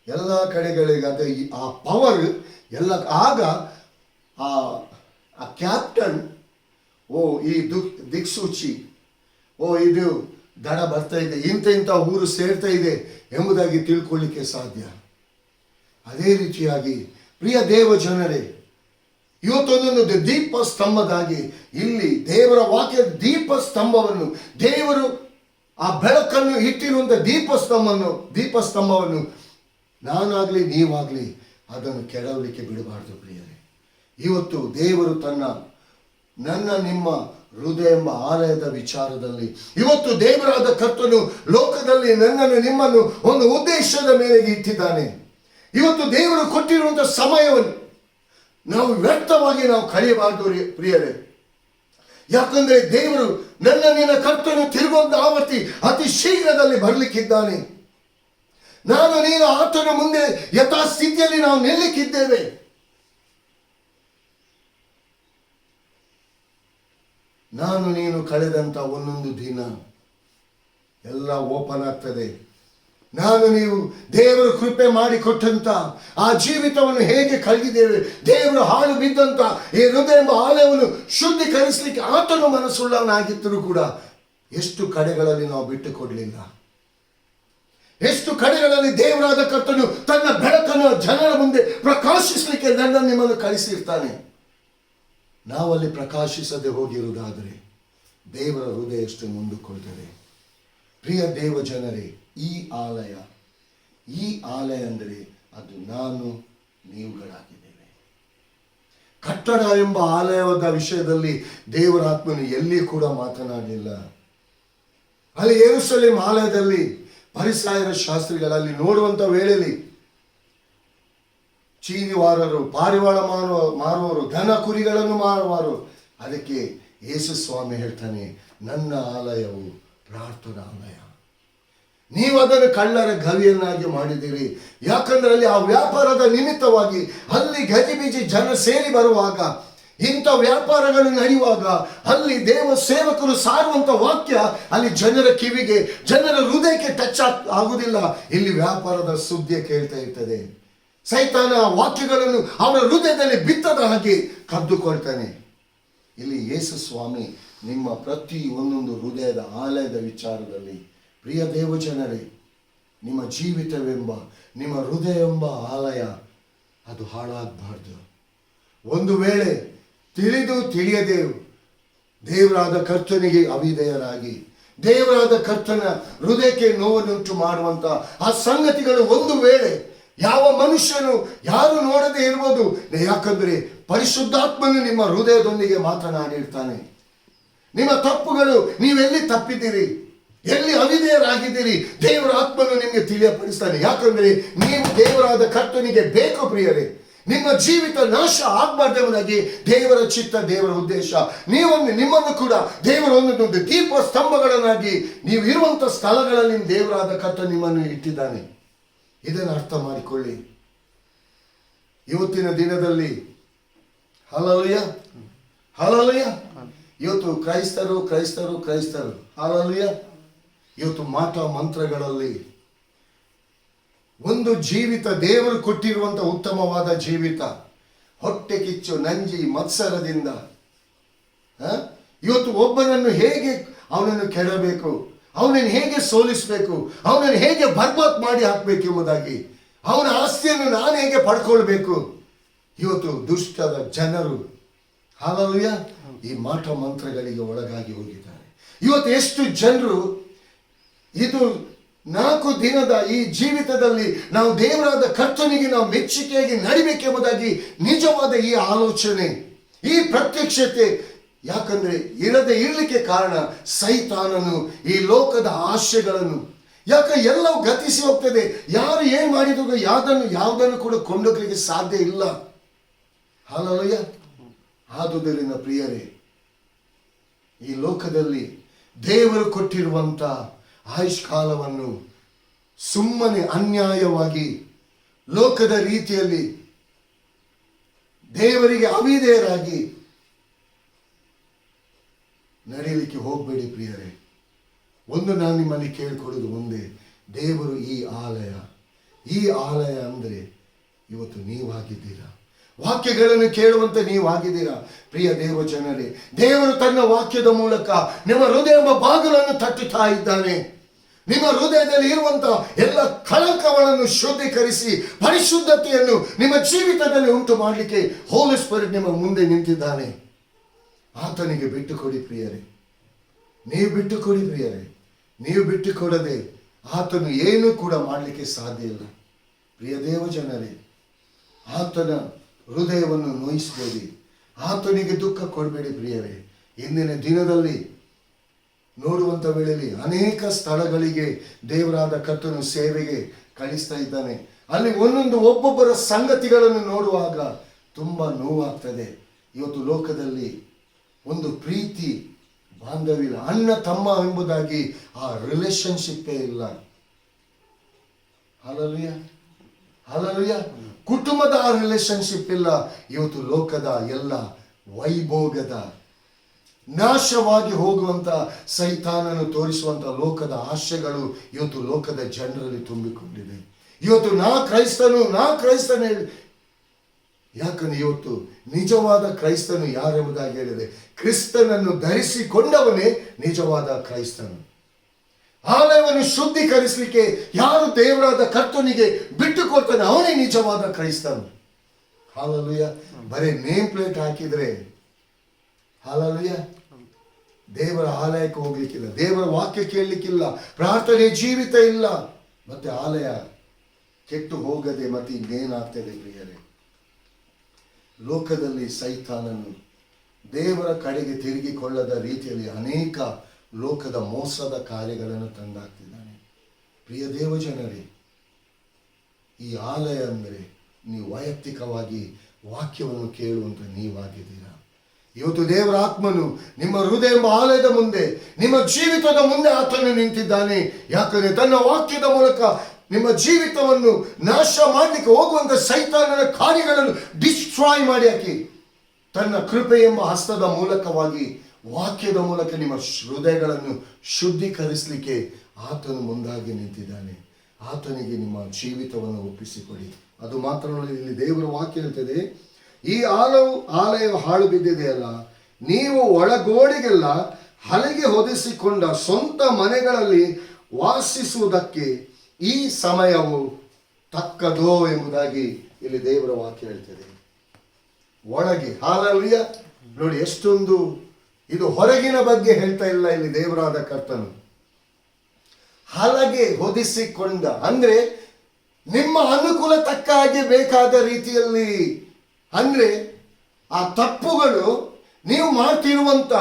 Speaker 1: ಎಲ್ಲ ಕಡೆಗಳಿಗೆ ಅದು ಆ ಪವರ್ ಎಲ್ಲ. ಆಗ ಆ ಕ್ಯಾಪ್ಟನ್, ಓ ಈ ದಿಕ್ಸೂಚಿ, ಓ ಇದು ದಡ ಬರ್ತಾ ಇದೆ, ಇಂಥ ಊರು ಸೇರ್ತಾ ಇದೆ ಎಂಬುದಾಗಿ ತಿಳ್ಕೊಳ್ಳಿಕ್ಕೆ ಸಾಧ್ಯ. ಅದೇ ರೀತಿಯಾಗಿ ಪ್ರಿಯ ದೇವ ಜನರೇ, ಇವತ್ತೊಂದೊಂದು ದೀಪ ಸ್ತಂಭದಾಗಿ ಇಲ್ಲಿ ದೇವರ ವಾಕ್ಯ ದೀಪ ಸ್ತಂಭವನ್ನು, ದೇವರು ಆ ಬೆಳಕನ್ನು ಇಟ್ಟಿರುವಂಥ ದೀಪ ಸ್ತಂಭವನ್ನು ನಾನಾಗಲಿ ನೀವಾಗಲಿ ಅದನ್ನು ಕೆಡವಲಿಕ್ಕೆ ಬಿಡಬಾರ್ದು ಪ್ರಿಯರೇ. ಇವತ್ತು ದೇವರು ನನ್ನ ನಿಮ್ಮ ಹೃದಯ ಎಂಬ ಆಲಯದ ವಿಚಾರದಲ್ಲಿ ಇವತ್ತು ದೇವರಾದ ಕರ್ತನು ಲೋಕದಲ್ಲಿ ನನ್ನನ್ನು ನಿಮ್ಮನ್ನು ಒಂದು ಉದ್ದೇಶದ ಮೇಲೆಗೆ ಇಟ್ಟಿದ್ದಾನೆ. ಇವತ್ತು ದೇವರು ಕೊಟ್ಟಿರುವಂಥ ಸಮಯವನ್ನು ನಾವು ವ್ಯರ್ಥವಾಗಿ ಕಳೆಯಬಾರದು ಪ್ರಿಯರೇ. ಯಾಕಂದ್ರೆ ದೇವರು ನಿನ್ನ ಕರ್ತನು ತಿರುಗುವಂತ ಆವರ್ತಿ ಅತಿ ಶೀಘ್ರದಲ್ಲಿ ಬರಲಿಕ್ಕಿದ್ದಾನೆ. ನಾನು ನೀನು ಆತನ ಮುಂದೆ ಯಥಾಸ್ಥಿತಿಯಲ್ಲಿ ನಾವು ನಿಲ್ಲಕ್ಕಿದ್ದೇವೆ. ನಾನು ನೀನು ಕಳೆದಂತ ಒಂದೊಂದು ದಿನ ಎಲ್ಲ ಓಪನ್ ಆಗ್ತದೆ. ನಾನು ನೀವು ದೇವರು ಕೃಪೆ ಮಾಡಿಕೊಟ್ಟಂತ ಆ ಜೀವಿತವನ್ನು ಹೇಗೆ ಕಳೆದಿದ್ದೇವೆ. ದೇವರು ಹಾಳು ಬಿದ್ದಂತ ಈ ಹೃದಯ ಎಂಬ ಆಲಯವನ್ನು ಶುದ್ಧೀಕರಿಸಲಿಕ್ಕೆ ಆತನು ಮನಸ್ಸುಳ್ಳವನಾಗಿದ್ದರೂ ಕೂಡ ಎಷ್ಟು ಕಡೆಗಳಲ್ಲಿ ನಾವು ಬಿಟ್ಟು ಕೊಡಲಿಲ್ಲ. ಎಷ್ಟು ಕಡೆಗಳಲ್ಲಿ ದೇವರಾದ ಕರ್ತನು ತನ್ನ ಬೆಳಕನ್ನು ಜನರ ಮುಂದೆ ಪ್ರಕಾಶಿಸಲಿಕ್ಕೆ ನಿಮ್ಮನ್ನು ಕಳಿಸಿರ್ತಾನೆ. ನಾವಲ್ಲಿ ಪ್ರಕಾಶಿಸದೆ ಹೋಗಿರುವುದಾದರೆ ದೇವರ ಹೃದಯ ಎಷ್ಟು ಮುಂದುಕೊಳ್ತದೆ. ಪ್ರಿಯ ದೇವ ಜನರೇ, ಈ ಆಲಯ ಅಂದರೆ ಅದು ನಾನು ನೀವುಗಳಾಗಿದ್ದೇವೆ. ಕಟ್ಟಡ ಎಂಬ ಆಲಯದ ವಿಷಯದಲ್ಲಿ ದೇವರ ಆತ್ಮನು ಎಲ್ಲಿ ಕೂಡ ಮಾತನಾಡಲಿಲ್ಲ. ಅಲ್ಲಿ ಯೆರೂಸಲೇಮ್ ಆಲಯದಲ್ಲಿ ಫರಿಸಾಯರ ಶಾಸ್ತ್ರಿಗಳಲ್ಲಿ ನೋಡುವಂತ ವೇಳೆಯಲ್ಲಿ ಚೀನಿವಾರರು, ಪಾರಿವಾಳ ಮಾರುವವರು, ದನ ಕುರಿಗಳನ್ನು ಮಾರುವರು. ಅದಕ್ಕೆ ಯೇಸು ಸ್ವಾಮಿ ಹೇಳ್ತಾನೆ, ನನ್ನ ಆಲಯವು ಪ್ರಾರ್ಥನಾ ಆಲಯ. ನೀವು ಅದನ್ನು ಕಳ್ಳರ ಗವಿಯನ್ನಾಗಿ ಮಾಡಿದ್ದೀರಿ. ಯಾಕಂದ್ರೆ ಅಲ್ಲಿ ಆ ವ್ಯಾಪಾರದ ನಿಮಿತ್ತವಾಗಿ ಅಲ್ಲಿ ಗಜಿಬಿಜಿ ಜನ ಸೇರಿ ಬರುವಾಗ, ಇಂಥ ವ್ಯಾಪಾರಗಳು ನಡೆಯುವಾಗ ಅಲ್ಲಿ ದೇವ ಸೇವಕರು ಸಾರುವಂತ ವಾಕ್ಯ ಅಲ್ಲಿ ಜನರ ಕಿವಿಗೆ, ಜನರ ಹೃದಯಕ್ಕೆ ಟಚ್ ಆಗುವುದಿಲ್ಲ. ಇಲ್ಲಿ ವ್ಯಾಪಾರದ ಸುದ್ದಿ ಕೇಳ್ತಾ ಇರ್ತದೆ. ಸೈತಾನ ವಾಕ್ಯಗಳನ್ನು ಅವರ ಹೃದಯದಲ್ಲಿ ಬಿತ್ತದ ಹಾಗೆ ಕದ್ದುಕೊಳ್ತಾನೆ. ಇಲ್ಲಿ ಯೇಸು ಸ್ವಾಮಿ ನಿಮ್ಮ ಪ್ರತಿ ಒಂದೊಂದು ಹೃದಯದ ಆಲಯದ ವಿಚಾರದಲ್ಲಿ, ಪ್ರಿಯ ದೇವಜನರೇ, ನಿಮ್ಮ ಜೀವಿತವೆಂಬ, ನಿಮ್ಮ ಹೃದಯ ಎಂಬ ಆಲಯ ಅದು ಹಾಳಾಗಬಾರ್ದು. ಒಂದು ವೇಳೆ ತಿಳಿಯದೆ ದೇವರಾದ ಕರ್ತನಿಗೆ ಅವಿಧೇಯರಾಗಿ, ದೇವರಾದ ಕರ್ತನ ಹೃದಯಕ್ಕೆ ನೋವನ್ನುಂಟು ಮಾಡುವಂತ ಆ ಸಂಗತಿಗಳು ಒಂದು ವೇಳೆ ಯಾವ ಮನುಷ್ಯನು ಯಾರು ನೋಡದೆ ಇರ್ಬೋದು. ಯಾಕಂದ್ರೆ ಪರಿಶುದ್ಧಾತ್ಮನು ನಿಮ್ಮ ಹೃದಯದೊಂದಿಗೆ ಮಾತನಾಡಿರ್ತಾನೆ. ನಿಮ್ಮ ತಪ್ಪುಗಳು, ನೀವೆಲ್ಲಿ ತಪ್ಪಿದ್ದೀರಿ, ಎಲ್ಲಿ ಅವಿಧೇಯರಾಗಿದ್ದೀರಿ, ದೇವರ ಆತ್ಮನು ನಿಮಗೆ ತಿಳಿಯಪಡಿಸ್ತಾನೆ. ಯಾಕಂದ್ರೆ ನೀವು ದೇವರಾದ ಕರ್ತನಿಗೆ ಬೇಕು ಪ್ರಿಯರೇ. ನಿಮ್ಮ ಜೀವಿತ ನಾಶ ಆಗಬಾರ್ದೆಂಬುದಾಗಿ ದೇವರ ಚಿತ್ತ, ದೇವರ ಉದ್ದೇಶ. ನಿಮ್ಮನ್ನು ಕೂಡ ದೇವರ ಒಂದೊಂದು ದೀಪ ಸ್ತಂಭಗಳನ್ನಾಗಿ ನೀವು ಇರುವಂತ ಸ್ಥಳಗಳಲ್ಲಿ ದೇವರಾದ ಕರ್ತ ನಿಮ್ಮನ್ನು ಇಟ್ಟಿದ್ದಾನೆ. ಇದನ್ನು ಅರ್ಥ ಮಾಡಿಕೊಳ್ಳಿ. ಇವತ್ತಿನ ದಿನದಲ್ಲಿ ಹಲ್ಲೆಲೂಯಾ, ಹಲ್ಲೆಲೂಯಾ. ಇವತ್ತು ಕ್ರೈಸ್ತರು ಹಲ್ಲೆಲೂಯಾ. ಇವತ್ತು ಮಾಟ ಮಂತ್ರಗಳಲ್ಲಿ ಒಂದು ಜೀವಿತ, ದೇವರು ಕೊಟ್ಟಿರುವಂತ ಉತ್ತಮವಾದ ಜೀವಿತ, ಹೊಟ್ಟೆ ಕಿಚ್ಚು, ನಂಜಿ, ಮತ್ಸರದಿಂದ ಇವತ್ತು ಒಬ್ಬನನ್ನು ಹೇಗೆ ಅವನನ್ನು ಕೆಡಬೇಕು, ಅವನನ್ನು ಹೇಗೆ ಸೋಲಿಸಬೇಕು, ಅವನನ್ನು ಹೇಗೆ ಬರ್ಬಾದ್ ಮಾಡಿ ಹಾಕಬೇಕು ಎಂಬುದಾಗಿ, ಅವನ ಆಸ್ತಿಯನ್ನು ನಾನು ಹೇಗೆ ಪಡ್ಕೊಳ್ಬೇಕು, ಇವತ್ತು ದುಷ್ಟದ ಜನರು ಹಲ್ಲೆಲೂಯಾ ಈ ಮಾಟ ಮಂತ್ರಗಳಿಗೆ ಒಳಗಾಗಿ ಹೋಗಿದ್ದಾರೆ. ಇವತ್ತು ಎಷ್ಟು ಜನರು ಇದು 4 ದಿನದ ಈ ಜೀವಿತದಲ್ಲಿ ನಾವು ದೇವರಾದ ಕರ್ತನಿಗೆ ನಾವು ಮೆಚ್ಚುಗೆಯಾಗಿ ನಡಿಬೇಕೆಂಬುದಾಗಿ ನಿಜವಾದ ಈ ಆಲೋಚನೆ, ಈ ಪ್ರತ್ಯಕ್ಷತೆ ಯಾಕಂದ್ರೆ ಇರದೆ ಇರಲಿಕ್ಕೆ ಕಾರಣ ಸೈತಾನನು ಈ ಲೋಕದ ಆಶೆಗಳನ್ನು, ಯಾಕೆ ಎಲ್ಲವೂ ಗತಿಸಿ ಹೋಗ್ತದೆ. ಯಾರು ಏನ್ ಮಾಡಿದ್ರು ಯಾವುದನ್ನು ಕೂಡ ಕೊಂಡೋಗ್ಲಿಕ್ಕೆ ಸಾಧ್ಯ ಇಲ್ಲ. ಹಲ್ಲೆಲೂಯಾ. ಆದುದರಿಂದ ಪ್ರಿಯರೇ, ಈ ಲೋಕದಲ್ಲಿ ದೇವರು ಕೊಟ್ಟಿರುವಂತ ಆಯುಷ್ಕಾಲವನ್ನು ಸುಮ್ಮನೆ ಅನ್ಯಾಯವಾಗಿ ಲೋಕದ ರೀತಿಯಲ್ಲಿ ದೇವರಿಗೆ ಅವಿಧೇಯರಾಗಿ ನಡೆಯಲಿಕ್ಕೆ ಹೋಗಬೇಡಿ ಪ್ರಿಯರೇ. ಒಂದು ನಾನು ನಿಮ್ಮಲ್ಲಿ ಕೇಳಿಕೊಳ್ಳುವುದು ಒಂದೇ, ದೇವರು ಈ ಆಲಯ, ಈ ಆಲಯ ಅಂದರೆ ಇವತ್ತು ನೀವಾಗಿದ್ದೀರಾ. ವಾಕ್ಯಗಳನ್ನು ಕೇಳುವಂತೆ ನೀವಾಗಿದ್ದೀರಾ. ಪ್ರಿಯ ದೇವ ಜನರೇ, ದೇವರು ತನ್ನ ವಾಕ್ಯದ ಮೂಲಕ ನಿಮ್ಮ ಹೃದಯ ಎಂಬ ಬಾಗಿಲನ್ನು ತಟ್ಟುತ್ತಾ ಇದ್ದಾನೆ. ನಿಮ್ಮ ಹೃದಯದಲ್ಲಿ ಇರುವಂತಹ ಎಲ್ಲ ಕಳಂಕಗಳನ್ನು ಶುದ್ಧೀಕರಿಸಿ ಪರಿಶುದ್ಧತೆಯನ್ನು ನಿಮ್ಮ ಜೀವಿತದಲ್ಲಿ ಉಂಟು ಮಾಡಲಿಕ್ಕೆ ಹೋಲಿ ಸ್ಪಿರಿಟ್ ನಿಮ್ಮ ಮುಂದೆ ನಿಂತಿದ್ದಾನೆ. ಆತನಿಗೆ ಬಿಟ್ಟುಕೊಡಿ ಪ್ರಿಯರೇ, ನೀವು ಬಿಟ್ಟುಕೊಡಿ ಪ್ರಿಯರೇ. ನೀವು ಬಿಟ್ಟುಕೊಡದೆ ಆತನು ಏನೂ ಕೂಡ ಮಾಡಲಿಕ್ಕೆ ಸಾಧ್ಯ ಇಲ್ಲ. ಪ್ರಿಯ ದೇವ ಜನರೇ, ಆತನ ಹೃದಯವನ್ನು ನೋಯಿಸಬೇಡಿ, ಆತನಿಗೆ ದುಃಖ ಕೊಡಬೇಡಿ ಪ್ರಿಯರೇ. ಇಂದಿನ ದಿನದಲ್ಲಿ ನೋಡುವಂಥ ವೇಳೆಯಲ್ಲಿ ಅನೇಕ ಸ್ಥಳಗಳಿಗೆ ದೇವರಾದ ಕರ್ತನು ಸೇವೆಗೆ ಕಳಿಸ್ತಾ ಇದ್ದಾನೆ. ಅಲ್ಲಿ ಒಂದೊಂದು ಒಬ್ಬೊಬ್ಬರ ಸಂಗತಿಗಳನ್ನು ನೋಡುವಾಗ ತುಂಬ ನೋವಾಗ್ತದೆ. ಇವತ್ತು ಲೋಕದಲ್ಲಿ ಒಂದು ಪ್ರೀತಿ ಬಾಂಧವ್ಯ, ಅಣ್ಣ ತಮ್ಮ ಎಂಬುದಾಗಿ ಆ ರಿಲೇಶನ್ಶಿಪ್ಪೇ ಇಲ್ಲ. Hallelujah, hallelujah. ಕುಟುಂಬದ ಆ ರಿಲೇಶನ್ಶಿಪ್ ಇಲ್ಲ. ಇವತ್ತು ಲೋಕದ ಎಲ್ಲ ವೈಭೋಗದ ನಾಶವಾಗಿ ಹೋಗುವಂತ ಸೈತಾನನು ತೋರಿಸುವಂತ ಲೋಕದ ಆಶೆಗಳು ಇವತ್ತು ಲೋಕದ ಜನರಲ್ಲಿ ತುಂಬಿಕೊಂಡಿದೆ. ಇವತ್ತು ನಾ ಕ್ರೈಸ್ತನು ಯಾಕಂದ್ರೆ ಇವತ್ತು ನಿಜವಾದ ಕ್ರೈಸ್ತನು ಯಾರೆಂಬುದಾಗಿ ಹೇಳಿದೆ, ಕ್ರಿಸ್ತನನ್ನು ಧರಿಸಿಕೊಂಡವನೇ ನಿಜವಾದ ಕ್ರೈಸ್ತನು. ಆಲಯವನ್ನು ಶುದ್ಧೀಕರಿಸಲಿಕ್ಕೆ ಯಾರು ದೇವರಾದ ಕರ್ತನಿಗೆ ಬಿಟ್ಟುಕೊಡ್ತಾನೆ ಅವನೇ ನಿಜವಾದ ಕ್ರೈಸ್ತನು. ಹಲ್ಲೆಲೂಯಾ. ಬರೀ ನೇಮ್ ಪ್ಲೇಟ್ ಹಾಕಿದ್ರೆ ಹಲ್ಲೆಲೂಯಾ, ದೇವರ ಆಲಯಕ್ಕೆ ಹೋಗ್ಲಿಕ್ಕಿಲ್ಲ, ದೇವರ ವಾಕ್ಯ ಕೇಳಲಿಕ್ಕಿಲ್ಲ, ಪ್ರಾರ್ಥನೆ ಜೀವಿತ ಇಲ್ಲ, ಮತ್ತೆ ಆಲಯ ಕೆಟ್ಟು ಹೋಗದೆ ಮತ್ತೆ ಇನ್ನೇನಾಗ್ತದೆ ಪ್ರಿಯರೇ? ಲೋಕದಲ್ಲಿ ಸೈತಾನನು ದೇವರ ಕಡೆಗೆ ತಿರುಗಿಕೊಳ್ಳದ ರೀತಿಯಲ್ಲಿ ಅನೇಕ ಲೋಕದ ಮೋಸದ ಕಾರ್ಯಗಳನ್ನು ತಂದಾಕ್ತಿದ್ದಾನೆ. ಪ್ರಿಯ ದೇವ ಜನರೇ, ಈ ಆಲಯ ಅಂದರೆ ನೀವು ವೈಯಕ್ತಿಕವಾಗಿ ವಾಕ್ಯವನ್ನು ಕೇಳುವಂತ ನೀವಾಗಿದ್ದೀರಾ. ಇವತ್ತು ದೇವರ ಆತ್ಮನು ನಿಮ್ಮ ಹೃದಯ ಎಂಬ ಆಲಯದ ಮುಂದೆ, ನಿಮ್ಮ ಜೀವಿತದ ಮುಂದೆ ಆತನು ನಿಂತಿದ್ದಾನೆ. ಯಾಕಂದ್ರೆ ತನ್ನ ವಾಕ್ಯದ ಮೂಲಕ ನಿಮ್ಮ ಜೀವಿತವನ್ನು ನಾಶ ಮಾಡಲಿಕ್ಕೆ ಹೋಗುವಂತ ಸೈತಾನನ ಕಾರ್ಯಗಳನ್ನು ಡಿಸ್ಟ್ರಾಯ್ ಮಾಡಿ ಹಾಕಿ ತನ್ನ ಕೃಪೆ ಎಂಬ ಹಸ್ತದ ಮೂಲಕವಾಗಿ ವಾಕ್ಯದ ಮೂಲಕ ನಿಮ್ಮ ಹೃದಯಗಳನ್ನು ಶುದ್ಧೀಕರಿಸಲಿಕ್ಕೆ ಆತನು ಮುಂದಾಗಿ ನಿಂತಿದ್ದಾನೆ. ಆತನಿಗೆ ನಿಮ್ಮ ಜೀವಿತವನ್ನು ಒಪ್ಪಿಸಿಕೊಡಿ. ಅದು ಮಾತ್ರ ಇಲ್ಲಿ ದೇವರ ವಾಕ್ಯ ಹೇಳ್ತದೆ, ಈ ಆಲಯ ಹಾಳು ಬಿದ್ದಿದೆಯಲ್ಲ, ನೀವು ಒಳಗೋಡೆಗೆಲ್ಲ ಹಲಗೆ ಹೊದಿಸಿಕೊಂಡ ಸ್ವಂತ ಮನೆಗಳಲ್ಲಿ ವಾಸಿಸುವುದಕ್ಕೆ ಈ ಸಮಯವು ತಕ್ಕದೋ ಎಂಬುದಾಗಿ ಇಲ್ಲಿ ದೇವರ ವಾಕ್ಯ ಹೇಳ್ತದೆ. ಒಳಗೆ ಹಲ್ಲೆಲೂಯಾ. ನೋಡಿ ಎಷ್ಟೊಂದು, ಇದು ಹೊರಗಿನ ಬಗ್ಗೆ ಹೇಳ್ತಾ ಇಲ್ಲ ಇಲ್ಲಿ ದೇವರಾದ ಕರ್ತನು. ಹಲಗೆ ಹೊದಿಸಿಕೊಂಡ ಅಂದ್ರೆ ನಿಮ್ಮ ಅನುಕೂಲ ತಕ್ಕ ಹಾಗೆ ಬೇಕಾದ ರೀತಿಯಲ್ಲಿ, ಅಂದ್ರೆ ಆ ತಪ್ಪುಗಳು, ನೀವು ಮಾಡ್ತಿರುವಂತ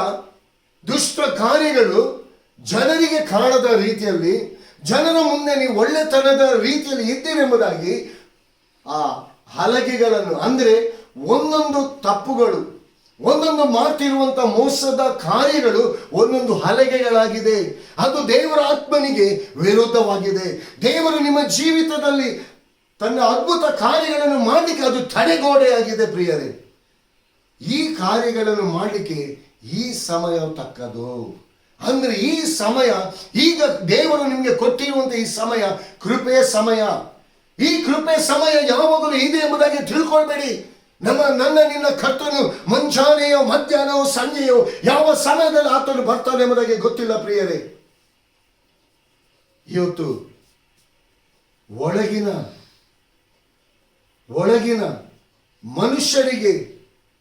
Speaker 1: ದುಷ್ಟ ಕಾರ್ಯಗಳು ಜನರಿಗೆ ಕಾಣದ ರೀತಿಯಲ್ಲಿ, ಜನರ ಮುಂದೆ ನೀವು ಒಳ್ಳೆತನದ ರೀತಿಯಲ್ಲಿ ಇದ್ದೀರೆಂಬುದಾಗಿ ಆ ಹಲಗೆಗಳನ್ನು, ಅಂದ್ರೆ ಒಂದೊಂದು ತಪ್ಪುಗಳು, ಒಂದೊಂದು ಮಾಡ್ತಿರುವಂತ ಮೋಸದ ಕಾರ್ಯಗಳು ಒಂದೊಂದು ಹಲಗೆಗಳಾಗಿದೆ. ಅದು ದೇವರ ಆತ್ಮನಿಗೆ ವಿರೋಧವಾಗಿದೆ. ದೇವರು ನಿಮ್ಮ ಜೀವಿತದಲ್ಲಿ ತನ್ನ ಅದ್ಭುತ ಕಾರ್ಯಗಳನ್ನು ಮಾಡಲಿಕ್ಕೆ ಅದು ತಡೆಗೋಡೆಯಾಗಿದೆ ಪ್ರಿಯರೇ. ಈ ಕಾರ್ಯಗಳನ್ನು ಮಾಡಲಿಕ್ಕೆ ಈ ಸಮಯ ತಕ್ಕದು. ಅಂದ್ರೆ ಈ ಸಮಯ, ಈಗ ದೇವರು ನಿಮಗೆ ಕೊಟ್ಟಿರುವಂತ ಈ ಸಮಯ ಕೃಪೆಯ ಸಮಯ. ಈ ಕೃಪೆಯ ಸಮಯ ಯಾವಾಗಲೂ ಇದೆ ಎಂಬುದಾಗಿ ತಿಳ್ಕೊಳ್ಬೇಡಿ. ನಿನ್ನ ಕರ್ತನು ಮುಂಜಾನೆಯೋ ಮಧ್ಯಾಹ್ನವೋ ಸಂಜೆಯೋ ಯಾವ ಸಮಯದಲ್ಲಿ ಆತನು ಬರ್ತಾನೆ ಎಂಬುದಾಗಿ ಗೊತ್ತಿಲ್ಲ ಪ್ರಿಯರೇ. ಇವತ್ತು ಒಳಗಿನ ಮನುಷ್ಯರಿಗೆ,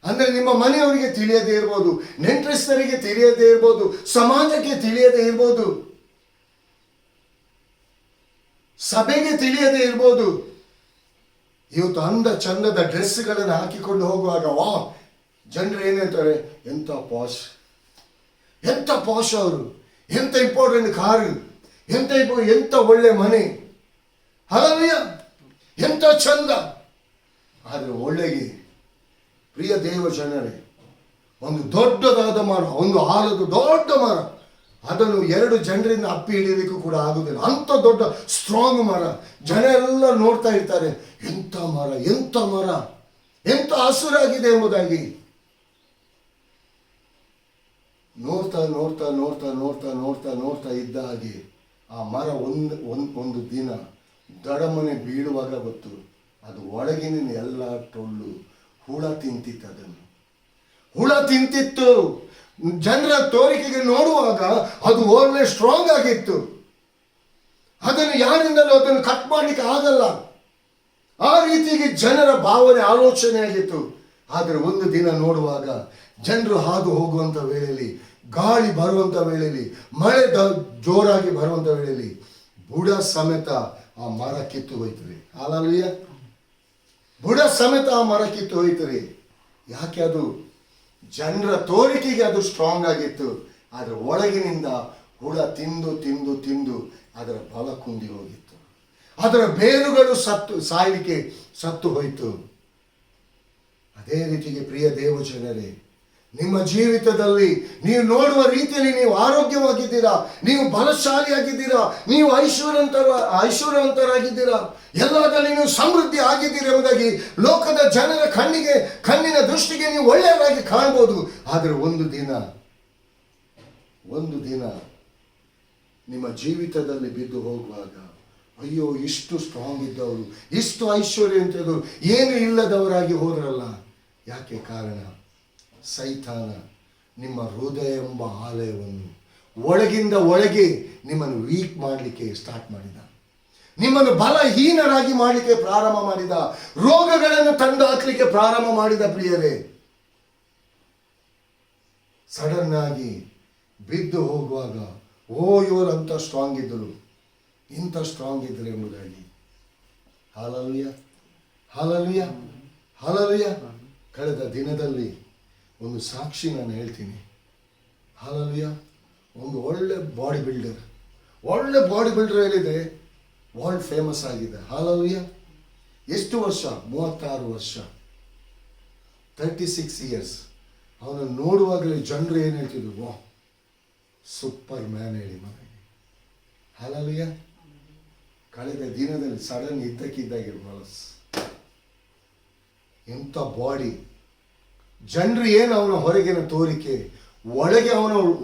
Speaker 1: ಅಂದ್ರೆ ನಿಮ್ಮ ಮನೆಯವರಿಗೆ ತಿಳಿಯದೇ ಇರ್ಬೋದು, ನೆಂಟರಿಸ್ತರಿಗೆ ತಿಳಿಯದೇ ಇರ್ಬೋದು, ಸಮಾಜಕ್ಕೆ ತಿಳಿಯದೇ ಇರ್ಬೋದು, ಸಭೆಗೆ ತಿಳಿಯದೇ ಇರ್ಬೋದು. ಇವತ್ತು ಅಂದ ಚಂದದ ಡ್ರೆಸ್ಗಳನ್ನು ಹಾಕಿಕೊಂಡು ಹೋಗುವಾಗ ವಾ, ಜನರು ಏನ್ ಹೇಳ್ತಾರೆ, ಎಂತ ಪಾಶ್ ಅವರು, ಎಂತ ಇಂಪಾರ್ಟೆಂಟ್ ಕಾರು, ಎಂತ ಒಳ್ಳೆ ಮನೆ, ಹಲ್ಲೆಲೂಯಾ, ಎಂತ ಚಂದ. ಆದ್ರೆ ಒಳ್ಳೆಗೆ ಪ್ರಿಯ ದೇವ ಜನರೇ, ಒಂದು ದೊಡ್ಡದಾದ ಮರ, ಒಂದು ಆಲದ ದೊಡ್ಡ ಮರ, ಅದನ್ನು 2 ಜನರಿಂದ ಅಪ್ಪಿ ಹಿಡಿಯಲಿಕ್ಕೂ ಕೂಡ ಆಗುದಿಲ್ಲ. ಅಂತ ದೊಡ್ಡ ಸ್ಟ್ರಾಂಗ್ ಮರ, ಜನ ಎಲ್ಲ ನೋಡ್ತಾ ಇರ್ತಾರೆ, ಎಂತ ಮರ, ಎಂತ ಹಸುರಾಗಿದೆ ಎಂಬುದಾಗಿ. ನೋಡ್ತಾ ಇದ್ದ ಹಾಗೆ ಆ ಮರ ಒಂದು ದಿನ ದಡಮನೆ ಬೀಳುವಾಗ ಗೊತ್ತು, ಅದು ಒಳಗಿನ ಎಲ್ಲ ಟೊಳ್ಳು ಹುಳ ತಿಂತಿತ್ತು. ಅದನ್ನು ಹುಳ ತಿಂತಿತ್ತು. ಜನರ ತೋರಿಕೆಗೆ ನೋಡುವಾಗ ಅದು ಒಳ್ಳೆ ಸ್ಟ್ರಾಂಗ್ ಆಗಿತ್ತು. ಅದನ್ನು ಯಾರಿಂದಲೂ ಅದನ್ನು ಕಟ್ ಮಾಡಲಿಕ್ಕೆ ಆಗಲ್ಲ. ಆ ರೀತಿಗೆ ಜನರ ಭಾವನೆ ಆಲೋಚನೆ ಆಗಿತ್ತು. ಆದರೆ ಒಂದು ದಿನ ನೋಡುವಾಗ ಜನರು ಹಾದು ಹೋಗುವಂಥ ವೇಳೆಯಲ್ಲಿ, ಗಾಳಿ ಬರುವಂಥ ವೇಳೆಯಲ್ಲಿ, ಮಳೆ ಜೋರಾಗಿ ಬರುವಂಥ ವೇಳೆಯಲ್ಲಿ ಬುಡ ಸಮೇತ ಆ ಮರ ಕಿತ್ತು ಹೋಯ್ತದೆ. ಹಾಲೆಲೂಯಾ. ಬುಡ ಸಮೇತ ಆ ಮರ ಕಿತ್ತು ಹೋಯ್ತದೆ. ಯಾಕೆ? ಅದು ಜನರ ತೋರಿಕೆಗೆ ಅದು ಸ್ಟ್ರಾಂಗ್ ಆಗಿತ್ತು. ಆದರೆ ಒಳಗಿನಿಂದ ಹುಳ ತಿಂದು ತಿಂದು ತಿಂದು ಅದರ ಬಲ ಕುಂದಿ ಹೋಗಿತ್ತು. ಅದರ ಬೇರುಗಳು ಸಾಯಲಿಕ್ಕೆ ಸತ್ತು ಹೋಯಿತು. ಅದೇ ರೀತಿಗೆ ಪ್ರಿಯ ದೇವಜನರೇ, ನಿಮ್ಮ ಜೀವಿತದಲ್ಲಿ ನೀವು ನೋಡುವ ರೀತಿಯಲ್ಲಿ ನೀವು ಆರೋಗ್ಯವಾಗಿದ್ದೀರಾ, ನೀವು ಬಲಶಾಲಿಯಾಗಿದ್ದೀರಾ, ನೀವು ಐಶ್ವರ್ಯವಂತರಾಗಿದ್ದೀರಾ, ಎಲ್ಲದಲ್ಲಿ ನೀವು ಸಮೃದ್ಧಿ ಆಗಿದ್ದೀರಿ ಎಂಬುದಾಗಿ ಲೋಕದ ಜನರ ಕಣ್ಣಿನ ದೃಷ್ಟಿಗೆ ನೀವು ಒಳ್ಳೆಯದಾಗಿ ಕಾಣಬಹುದು. ಆದರೆ ಒಂದು ದಿನ ನಿಮ್ಮ ಜೀವಿತದಲ್ಲಿ ಬಿದ್ದು ಹೋಗುವಾಗ, ಅಯ್ಯೋ ಇಷ್ಟು ಸ್ಟ್ರಾಂಗ್ ಇದ್ದವರು, ಇಷ್ಟು ಐಶ್ವರ್ಯವಂತರು ಏನು ಇಲ್ಲದವರಾಗಿ ಹೋದ್ರಲ್ಲ. ಯಾಕೆ? ಕಾರಣ ಸೈತಾನ ನಿಮ್ಮ ಹೃದಯ ಎಂಬ ಆಲಯವನ್ನು ಒಳಗಿಂದ ಒಳಗೆ ನಿಮ್ಮನ್ನು ವೀಕ್ ಮಾಡಲಿಕ್ಕೆ ಸ್ಟಾರ್ಟ್ ಮಾಡಿದ. ನಿಮ್ಮನ್ನು ಬಲಹೀನರಾಗಿ ಮಾಡಲಿಕ್ಕೆ ಪ್ರಾರಂಭ ಮಾಡಿದ. ರೋಗಗಳನ್ನು ತಂದು ಹಾಕಲಿಕ್ಕೆ ಪ್ರಾರಂಭ ಮಾಡಿದ. ಪ್ರಿಯರೇ, ಸಡನ್ ಆಗಿ ಬಿದ್ದು ಹೋಗುವಾಗ, ಓ ಇವರು ಅಂತ ಸ್ಟ್ರಾಂಗ್ ಇದ್ದರು, ಇಂಥ ಸ್ಟ್ರಾಂಗ್ ಇದ್ದರು ಎಂಬುದಾಗಿ. Hallelujah, hallelujah, hallelujah. ಕಳೆದ ದಿನದಲ್ಲಿ ಒಂದು ಸಾಕ್ಷಿ ನಾನು ಹೇಳ್ತೀನಿ. ಹಾಲೆಲೂಯಾ. ಒಂದು ಒಳ್ಳೆ ಬಾಡಿ ಬಿಲ್ಡರ್ ಹೇಳಿದೆ, ವರ್ಲ್ಡ್ ಫೇಮಸ್ ಆಗಿದೆ. ಹಾಲೆಲೂಯಾ. ಎಷ್ಟು ವರ್ಷ? 36 ವರ್ಷ, 36 ಇಯರ್ಸ್. ಅವನನ್ನು ನೋಡುವಾಗಲೇ ಜನರು ಏನು ಹೇಳ್ತಿದ್ರು? ವಾ, ಸೂಪರ್ ಮ್ಯಾನ್ ಹೇಳಿ ಮನೆಗೆ. ಹಾಲೆಲೂಯಾ. ಕಳೆದ ದಿನದಲ್ಲಿ ಸಡನ್ ಇದ್ದಕ್ಕಿದ್ದಾಗೆ ಎಂಥ ಬಾಡಿ. ಜನರು ಏನು ಅವನ ಹೊರಗಿನ ತೋರಿಕೆ,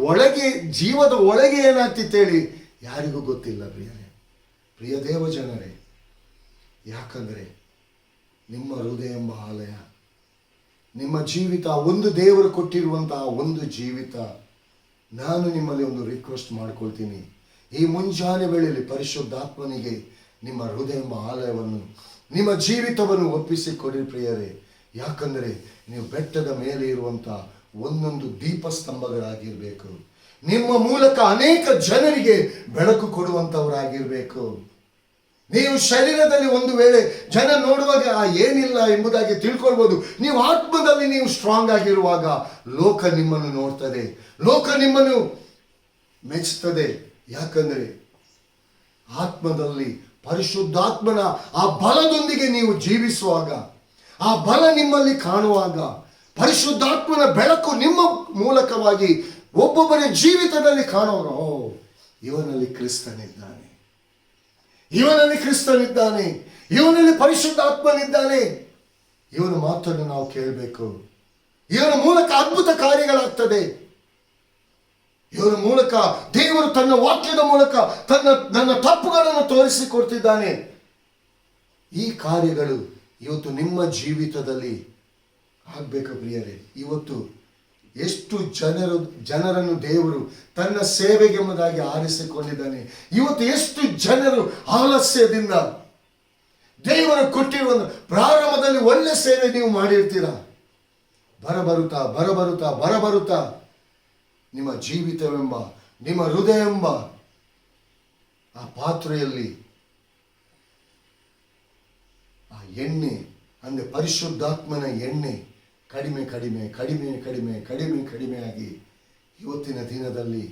Speaker 1: ಒಳಗೆ ಜೀವದ ಒಳಗೆ ಏನಾಗ್ತಿತ್ತೇಳಿ ಯಾರಿಗೂ ಗೊತ್ತಿಲ್ಲ. ಪ್ರಿಯ ದೇವ ಜನರೇ, ಯಾಕಂದರೆ ನಿಮ್ಮ ಹೃದಯ ಎಂಬ ಆಲಯ, ನಿಮ್ಮ ಜೀವಿತ, ಒಂದು ದೇವರು ಕೊಟ್ಟಿರುವಂತಹ ಒಂದು ಜೀವಿತ. ನಾನು ನಿಮ್ಮಲ್ಲಿ ಒಂದು ರಿಕ್ವೆಸ್ಟ್ ಮಾಡ್ಕೊಳ್ತೀನಿ. ಈ ಮುಂಜಾನೆ ವೇಳೆಯಲ್ಲಿ ಪರಿಶುದ್ಧಾತ್ಮನಿಗೆ ನಿಮ್ಮ ಹೃದಯ ಎಂಬ ಆಲಯವನ್ನು, ನಿಮ್ಮ ಜೀವಿತವನ್ನು ಒಪ್ಪಿಸಿಕೊಡಿ ಪ್ರಿಯರೇ. ಯಾಕಂದರೆ ನೀವು ಬೆಟ್ಟದ ಮೇಲೆ ಇರುವಂಥ ಒಂದೊಂದು ದೀಪಸ್ತಂಭಗಳಾಗಿರಬೇಕು. ನಿಮ್ಮ ಮೂಲಕ ಅನೇಕ ಜನರಿಗೆ ಬೆಳಕು ಕೊಡುವಂಥವರಾಗಿರಬೇಕು. ನೀವು ಶರೀರದಲ್ಲಿ ಒಂದು ವೇಳೆ ಜನ ನೋಡುವಾಗ ಏನಿಲ್ಲ ಎಂಬುದಾಗಿ ತಿಳ್ಕೊಳ್ಬೋದು. ನೀವು ಆತ್ಮದಲ್ಲಿ ನೀವು ಸ್ಟ್ರಾಂಗ್ ಆಗಿರುವಾಗ ಲೋಕ ನಿಮ್ಮನ್ನು ನೋಡ್ತದೆ, ಲೋಕ ನಿಮ್ಮನ್ನು ಮೆಚ್ಚುತ್ತದೆ. ಯಾಕಂದರೆ ಆತ್ಮದಲ್ಲಿ ಪರಿಶುದ್ಧಾತ್ಮನ ಆ ಬಲದೊಂದಿಗೆ ನೀವು ಜೀವಿಸುವಾಗ, ಆ ಬಲ ನಿಮ್ಮಲ್ಲಿ ಕಾಣುವಾಗ, ಪರಿಶುದ್ಧಾತ್ಮನ ಬೆಳಕು ನಿಮ್ಮ ಮೂಲಕವಾಗಿ ಒಬ್ಬೊಬ್ಬರ ಜೀವಿತದಲ್ಲಿ ಕಾಣುವಾಗ, ಓ ಇವನಲ್ಲಿ ಕ್ರಿಸ್ತನಿದ್ದಾನೆ, ಇವನಲ್ಲಿ ಕ್ರಿಸ್ತನಿದ್ದಾನೆ, ಇವನಲ್ಲಿ ಪರಿಶುದ್ಧಾತ್ಮನಿದ್ದಾನೆ, ಇವನ ಮಾತನ್ನು ನಾವು ಕೇಳಬೇಕು. ಇವನ ಮೂಲಕ ಅದ್ಭುತ ಕಾರ್ಯಗಳಾಗ್ತದೆ. ಇವರ ಮೂಲಕ ದೇವರು ತನ್ನ ವಾಕ್ಯದ ಮೂಲಕ ನನ್ನ ತಪ್ಪುಗಳನ್ನು ತೋರಿಸಿಕೊಡ್ತಿದ್ದಾನೆ. ಈ ಕಾರ್ಯಗಳು ಇವತ್ತು ನಿಮ್ಮ ಜೀವಿತದಲ್ಲಿ ಆಗಬೇಕು ಪ್ರಿಯರೇ. ಇವತ್ತು ಎಷ್ಟು ಜನರನ್ನು ದೇವರು ತನ್ನ ಸೇವೆಗೆ ಎಂಬುದಾಗಿ ಆರಿಸಿಕೊಂಡಿದ್ದಾನೆ. ಇವತ್ತು ಎಷ್ಟು ಜನರು ಆಲಸ್ಯದಿಂದ ದೇವರು ಕೊಟ್ಟಿರುವ ಪ್ರಾರಂಭದಲ್ಲಿ ಒಳ್ಳೆ ಸೇವೆ ನೀವು ಮಾಡಿರ್ತೀರಾ, ಬರಬರುತ್ತಾ ನಿಮ್ಮ ಜೀವಿತವೆಂಬ, ನಿಮ್ಮ ಹೃದಯ ಎಂಬ ಆ ಪಾತ್ರೆಯಲ್ಲಿ ಆ ಎಣ್ಣೆ ಅಂದರೆ ಪರಿಶುದ್ಧಾತ್ಮನ ಎಣ್ಣೆ ಕಡಿಮೆ ಆಗಿ ಇವತ್ತಿನ ದಿನದಲ್ಲಿ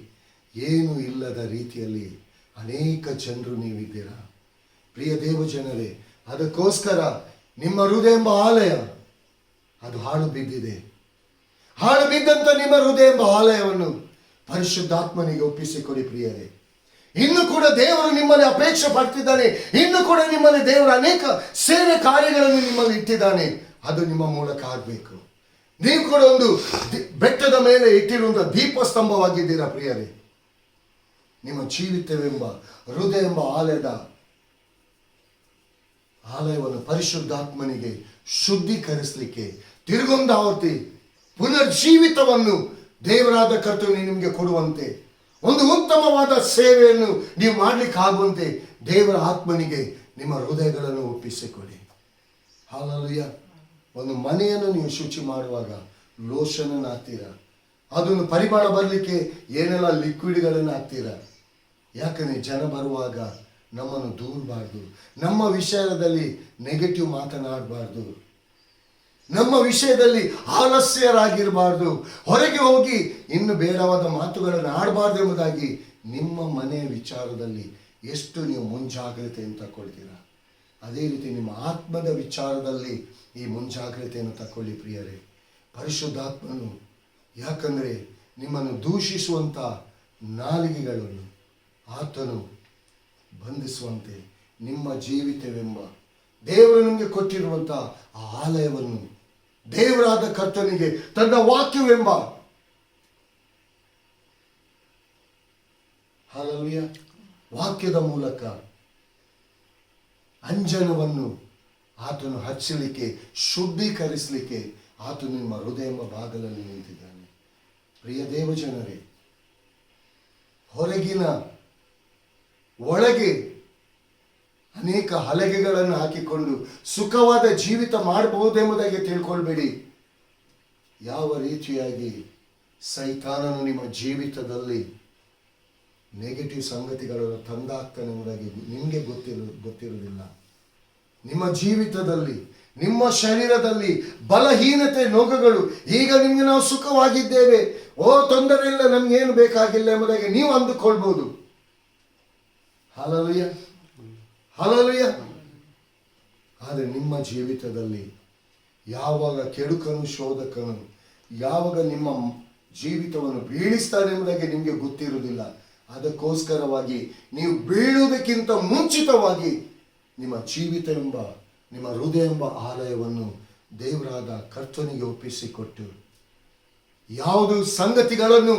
Speaker 1: ಏನು ಇಲ್ಲದ ರೀತಿಯಲ್ಲಿ ಅನೇಕ ಜನರು ನೀವಿದ್ದೀರಾ. ಪ್ರಿಯ ದೇವ ಜನರೇ, ಅದಕ್ಕೋಸ್ಕರ ನಿಮ್ಮ ಹೃದಯ ಎಂಬ ಆಲಯ ಅದು ಹಾಳು ಬಿದ್ದಿದೆ. ಹಾಳು ಬಿದ್ದಂತ ನಿಮ್ಮ ಹೃದಯ ಎಂಬ ಆಲಯವನ್ನು ಪರಿಶುದ್ಧಾತ್ಮನಿಗೆ ಒಪ್ಪಿಸಿಕೊಡಿ ಪ್ರಿಯರೇ. ಇನ್ನು ಕೂಡ ದೇವರು ನಿಮ್ಮಲ್ಲಿ ಅಪೇಕ್ಷೆ ಪಡ್ತಿದ್ದಾನೆ. ಇನ್ನು ಕೂಡ ನಿಮ್ಮಲ್ಲಿ ದೇವರು ಅನೇಕ ಸೇವೆ ಕಾರ್ಯಗಳನ್ನು ನಿಮ್ಮಲ್ಲಿ ಇಟ್ಟಿದ್ದಾನೆ. ಅದು ನಿಮ್ಮ ಮೂಲಕ ಆಗಬೇಕು. ನೀವು ಕೂಡ ಒಂದು ಬೆಟ್ಟದ ಮೇಲೆ ಇಟ್ಟಿರುವಂತಹ ದೀಪಸ್ತಂಭವಾಗಿದ್ದೀರಾ ಪ್ರಿಯರೇ. ನಿಮ್ಮ ಜೀವಿತವೆಂಬ ಹೃದಯ ಎಂಬ ಆಲಯದ ಆಲಯವನ್ನು ಪರಿಶುದ್ಧಾತ್ಮನಿಗೆ ಶುದ್ಧೀಕರಿಸಲಿಕ್ಕೆ ತಿರುಗೊಂದಾವರ್ತಿ ಪುನರ್ಜೀವಿತವನ್ನು ದೇವರಾದ ಕರ್ತನು ನಿಮಗೆ ಕೊಡುವಂತೆ, ಒಂದು ಉತ್ತಮವಾದ ಸೇವೆಯನ್ನು ನೀವು ಮಾಡಲಿಕ್ಕಾಗುವಂತೆ ದೇವರ ಆತ್ಮನಿಗೆ ನಿಮ್ಮ ಹೃದಯಗಳನ್ನು ಒಪ್ಪಿಸಿಕೊಡಿ. ಹಾಲೆಲೂಯಾ. ಒಂದು ಮನೆಯನ್ನು ನೀವು ಶುಚಿ ಮಾಡುವಾಗ ಲೋಷನ್ ಹಾಕ್ತೀರಾ, ಅದನ್ನು ಪರಿಮಳ ಬರಲಿಕ್ಕೆ ಏನೆಲ್ಲ ಲಿಕ್ವಿಡ್ಗಳನ್ನು ಹಾಕ್ತೀರಾ. ಯಾಕಂದರೆ ಜನ ಬರುವಾಗ ನಮ್ಮನ್ನು ದೂರಬಾರ್ದು, ನಮ್ಮ ವಿಷಯದಲ್ಲಿ ನೆಗೆಟಿವ್ ಮಾತನಾಡಬಾರ್ದು, ನಮ್ಮ ವಿಷಯದಲ್ಲಿ ಆಲಸ್ಯರಾಗಿರಬಾರ್ದು, ಹೊರಗೆ ಹೋಗಿ ಇನ್ನು ಬೇಡವಾದ ಮಾತುಗಳನ್ನು ಆಡಬಾರ್ದು ಎಂಬುದಾಗಿ ನಿಮ್ಮ ಮನೆಯ ವಿಚಾರದಲ್ಲಿ ಎಷ್ಟು ನೀವು ಮುಂಜಾಗ್ರತೆಯನ್ನು ತಗೊಳ್ತೀರಾ, ಅದೇ ರೀತಿ ನಿಮ್ಮ ಆತ್ಮದ ವಿಚಾರದಲ್ಲಿ ಈ ಮುಂಜಾಗ್ರತೆಯನ್ನು ತಗೊಳ್ಳಿ ಪ್ರಿಯರೇ. ಪರಿಶುದ್ಧಾತ್ಮನು, ಯಾಕಂದರೆ ನಿಮ್ಮನ್ನು ದೂಷಿಸುವಂಥ ನಾಲಿಗೆಗಳನ್ನು ಆತನು ಬಂಧಿಸುವಂತೆ ನಿಮ್ಮ ಜೀವಿತವೆಂಬ ದೇವರು ನಿಮಗೆ ಕೊಟ್ಟಿರುವಂಥ ಆ ಆಲಯವನ್ನು ದೇವರಾದ ಕರ್ತನಿಗೆ ತನ್ನ ವಾಕ್ಯವೆಂಬ ಹಾಲೆಲೂಯಾ ವಾಕ್ಯದ ಮೂಲಕ ಅಂಜನವನ್ನು ಆತನು ಹಚ್ಚಲಿಕ್ಕೆ, ಶುದ್ಧೀಕರಿಸಲಿಕ್ಕೆ ಆತನು ನಿಮ್ಮ ಹೃದಯ ಎಂಬ ಭಾಗದಲ್ಲಿ ನಿಂತಿದ್ದಾನೆ. ಪ್ರಿಯ ದೇವಜನರೇ, ಹೊರಗಿನ ಒಳಗೆ ಅನೇಕ ಹಲಗೆಗಳನ್ನು ಹಾಕಿಕೊಂಡು ಸುಖವಾದ ಜೀವಿತ ಮಾಡಬಹುದೆಂಬುದಾಗಿ ತಿಳ್ಕೊಳ್ಬೇಡಿ. ಯಾವ ರೀತಿಯಾಗಿ ಸೈತಾನನು ನಿಮ್ಮ ಜೀವಿತದಲ್ಲಿ ನೆಗೆಟಿವ್ ಸಂಗತಿಗಳನ್ನು ತಂದಾಗ್ತಾನೆ ಎಂಬುದಾಗಿ ನಿಮಗೆ ಗೊತ್ತಿರುವುದಿಲ್ಲ. ನಿಮ್ಮ ಜೀವಿತದಲ್ಲಿ, ನಿಮ್ಮ ಶರೀರದಲ್ಲಿ ಬಲಹೀನತೆ, ನೋವುಗಳು, ಈಗ ನಿಮಗೆ ನಾವು ಸುಖವಾಗಿದ್ದೇವೆ, ತೊಂದರೆ ಇಲ್ಲ, ನಮ್ಗೇನು ಬೇಕಾಗಿಲ್ಲ ಎಂಬುದಾಗಿ ನೀವು ಅಂದುಕೊಳ್ಬೋದು. Hallelujah, hallelujah. ಆದರೆ ನಿಮ್ಮ ಜೀವಿತದಲ್ಲಿ ಯಾವಾಗ ಕೆಡುಕನು, ಶೋಧಕನು ಯಾವಾಗ ನಿಮ್ಮ ಜೀವಿತವನ್ನು ಬೀಳಿಸ್ತಾನೆ ಎಂಬುದಾಗಿ ನಿಮಗೆ ಗೊತ್ತಿರುವುದಿಲ್ಲ. ಅದಕ್ಕೋಸ್ಕರವಾಗಿ ನೀವು ಬೀಳುವುದಕ್ಕಿಂತ ಮುಂಚಿತವಾಗಿ ನಿಮ್ಮ ಜೀವಿತ ಎಂಬ, ನಿಮ್ಮ ಹೃದಯ ಎಂಬ ಆಲಯವನ್ನು ದೇವರಾದ ಕರ್ತನಿಗೆ ಒಪ್ಪಿಸಿಕೊಟ್ಟು, ಯಾವುದು ಸಂಗತಿಗಳನ್ನು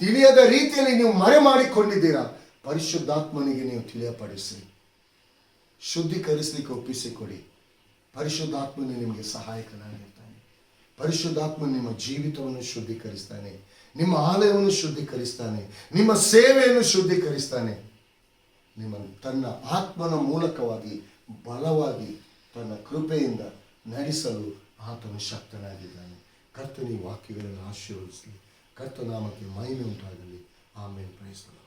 Speaker 1: ತಿಳಿಯದ ರೀತಿಯಲ್ಲಿ ನೀವು ಮರೆ ಮಾಡಿಕೊಂಡಿದ್ದೀರಾ, ಪರಿಶುದ್ಧಾತ್ಮನಿಗೆ ನೀವು ತಿಳಿಯಪಡಿಸಿ ಶುದ್ಧೀಕರಿಸಲಿಕ್ಕೆ ಒಪ್ಪಿಸಿಕೊಡಿ. ಪರಿಶುದ್ಧಾತ್ಮನು ನಿಮಗೆ ಸಹಾಯಕನಾಗಿರ್ತಾನೆ. ಪರಿಶುದ್ಧಾತ್ಮನು ನಿಮ್ಮ ಜೀವಿತವನ್ನು ಶುದ್ಧೀಕರಿಸ್ತಾನೆ, ನಿಮ್ಮ ಆಲಯವನ್ನು ಶುದ್ಧೀಕರಿಸ್ತಾನೆ, ನಿಮ್ಮ ಸೇವೆಯನ್ನು ಶುದ್ಧೀಕರಿಸ್ತಾನೆ. ನಿಮ್ಮನ್ನು ತನ್ನ ಆತ್ಮನ ಮೂಲಕವಾಗಿ ಬಲವಾಗಿ ತನ್ನ ಕೃಪೆಯಿಂದ ನಡೆಸಲು ಆತನು ಶಕ್ತನಾಗಿದ್ದಾನೆ. ಕರ್ತನ ಈ ವಾಕ್ಯಗಳನ್ನು ಆಶೀರ್ವದಿಸಲಿ. ಕರ್ತನಾಮಕ್ಕೆ ಮಹಿಮೆ ಉಂಟಾಗಲಿ. ಆಮೇಲೆ ಪ್ರೈಸ್ ದಿ ಲಾರ್ಡ್.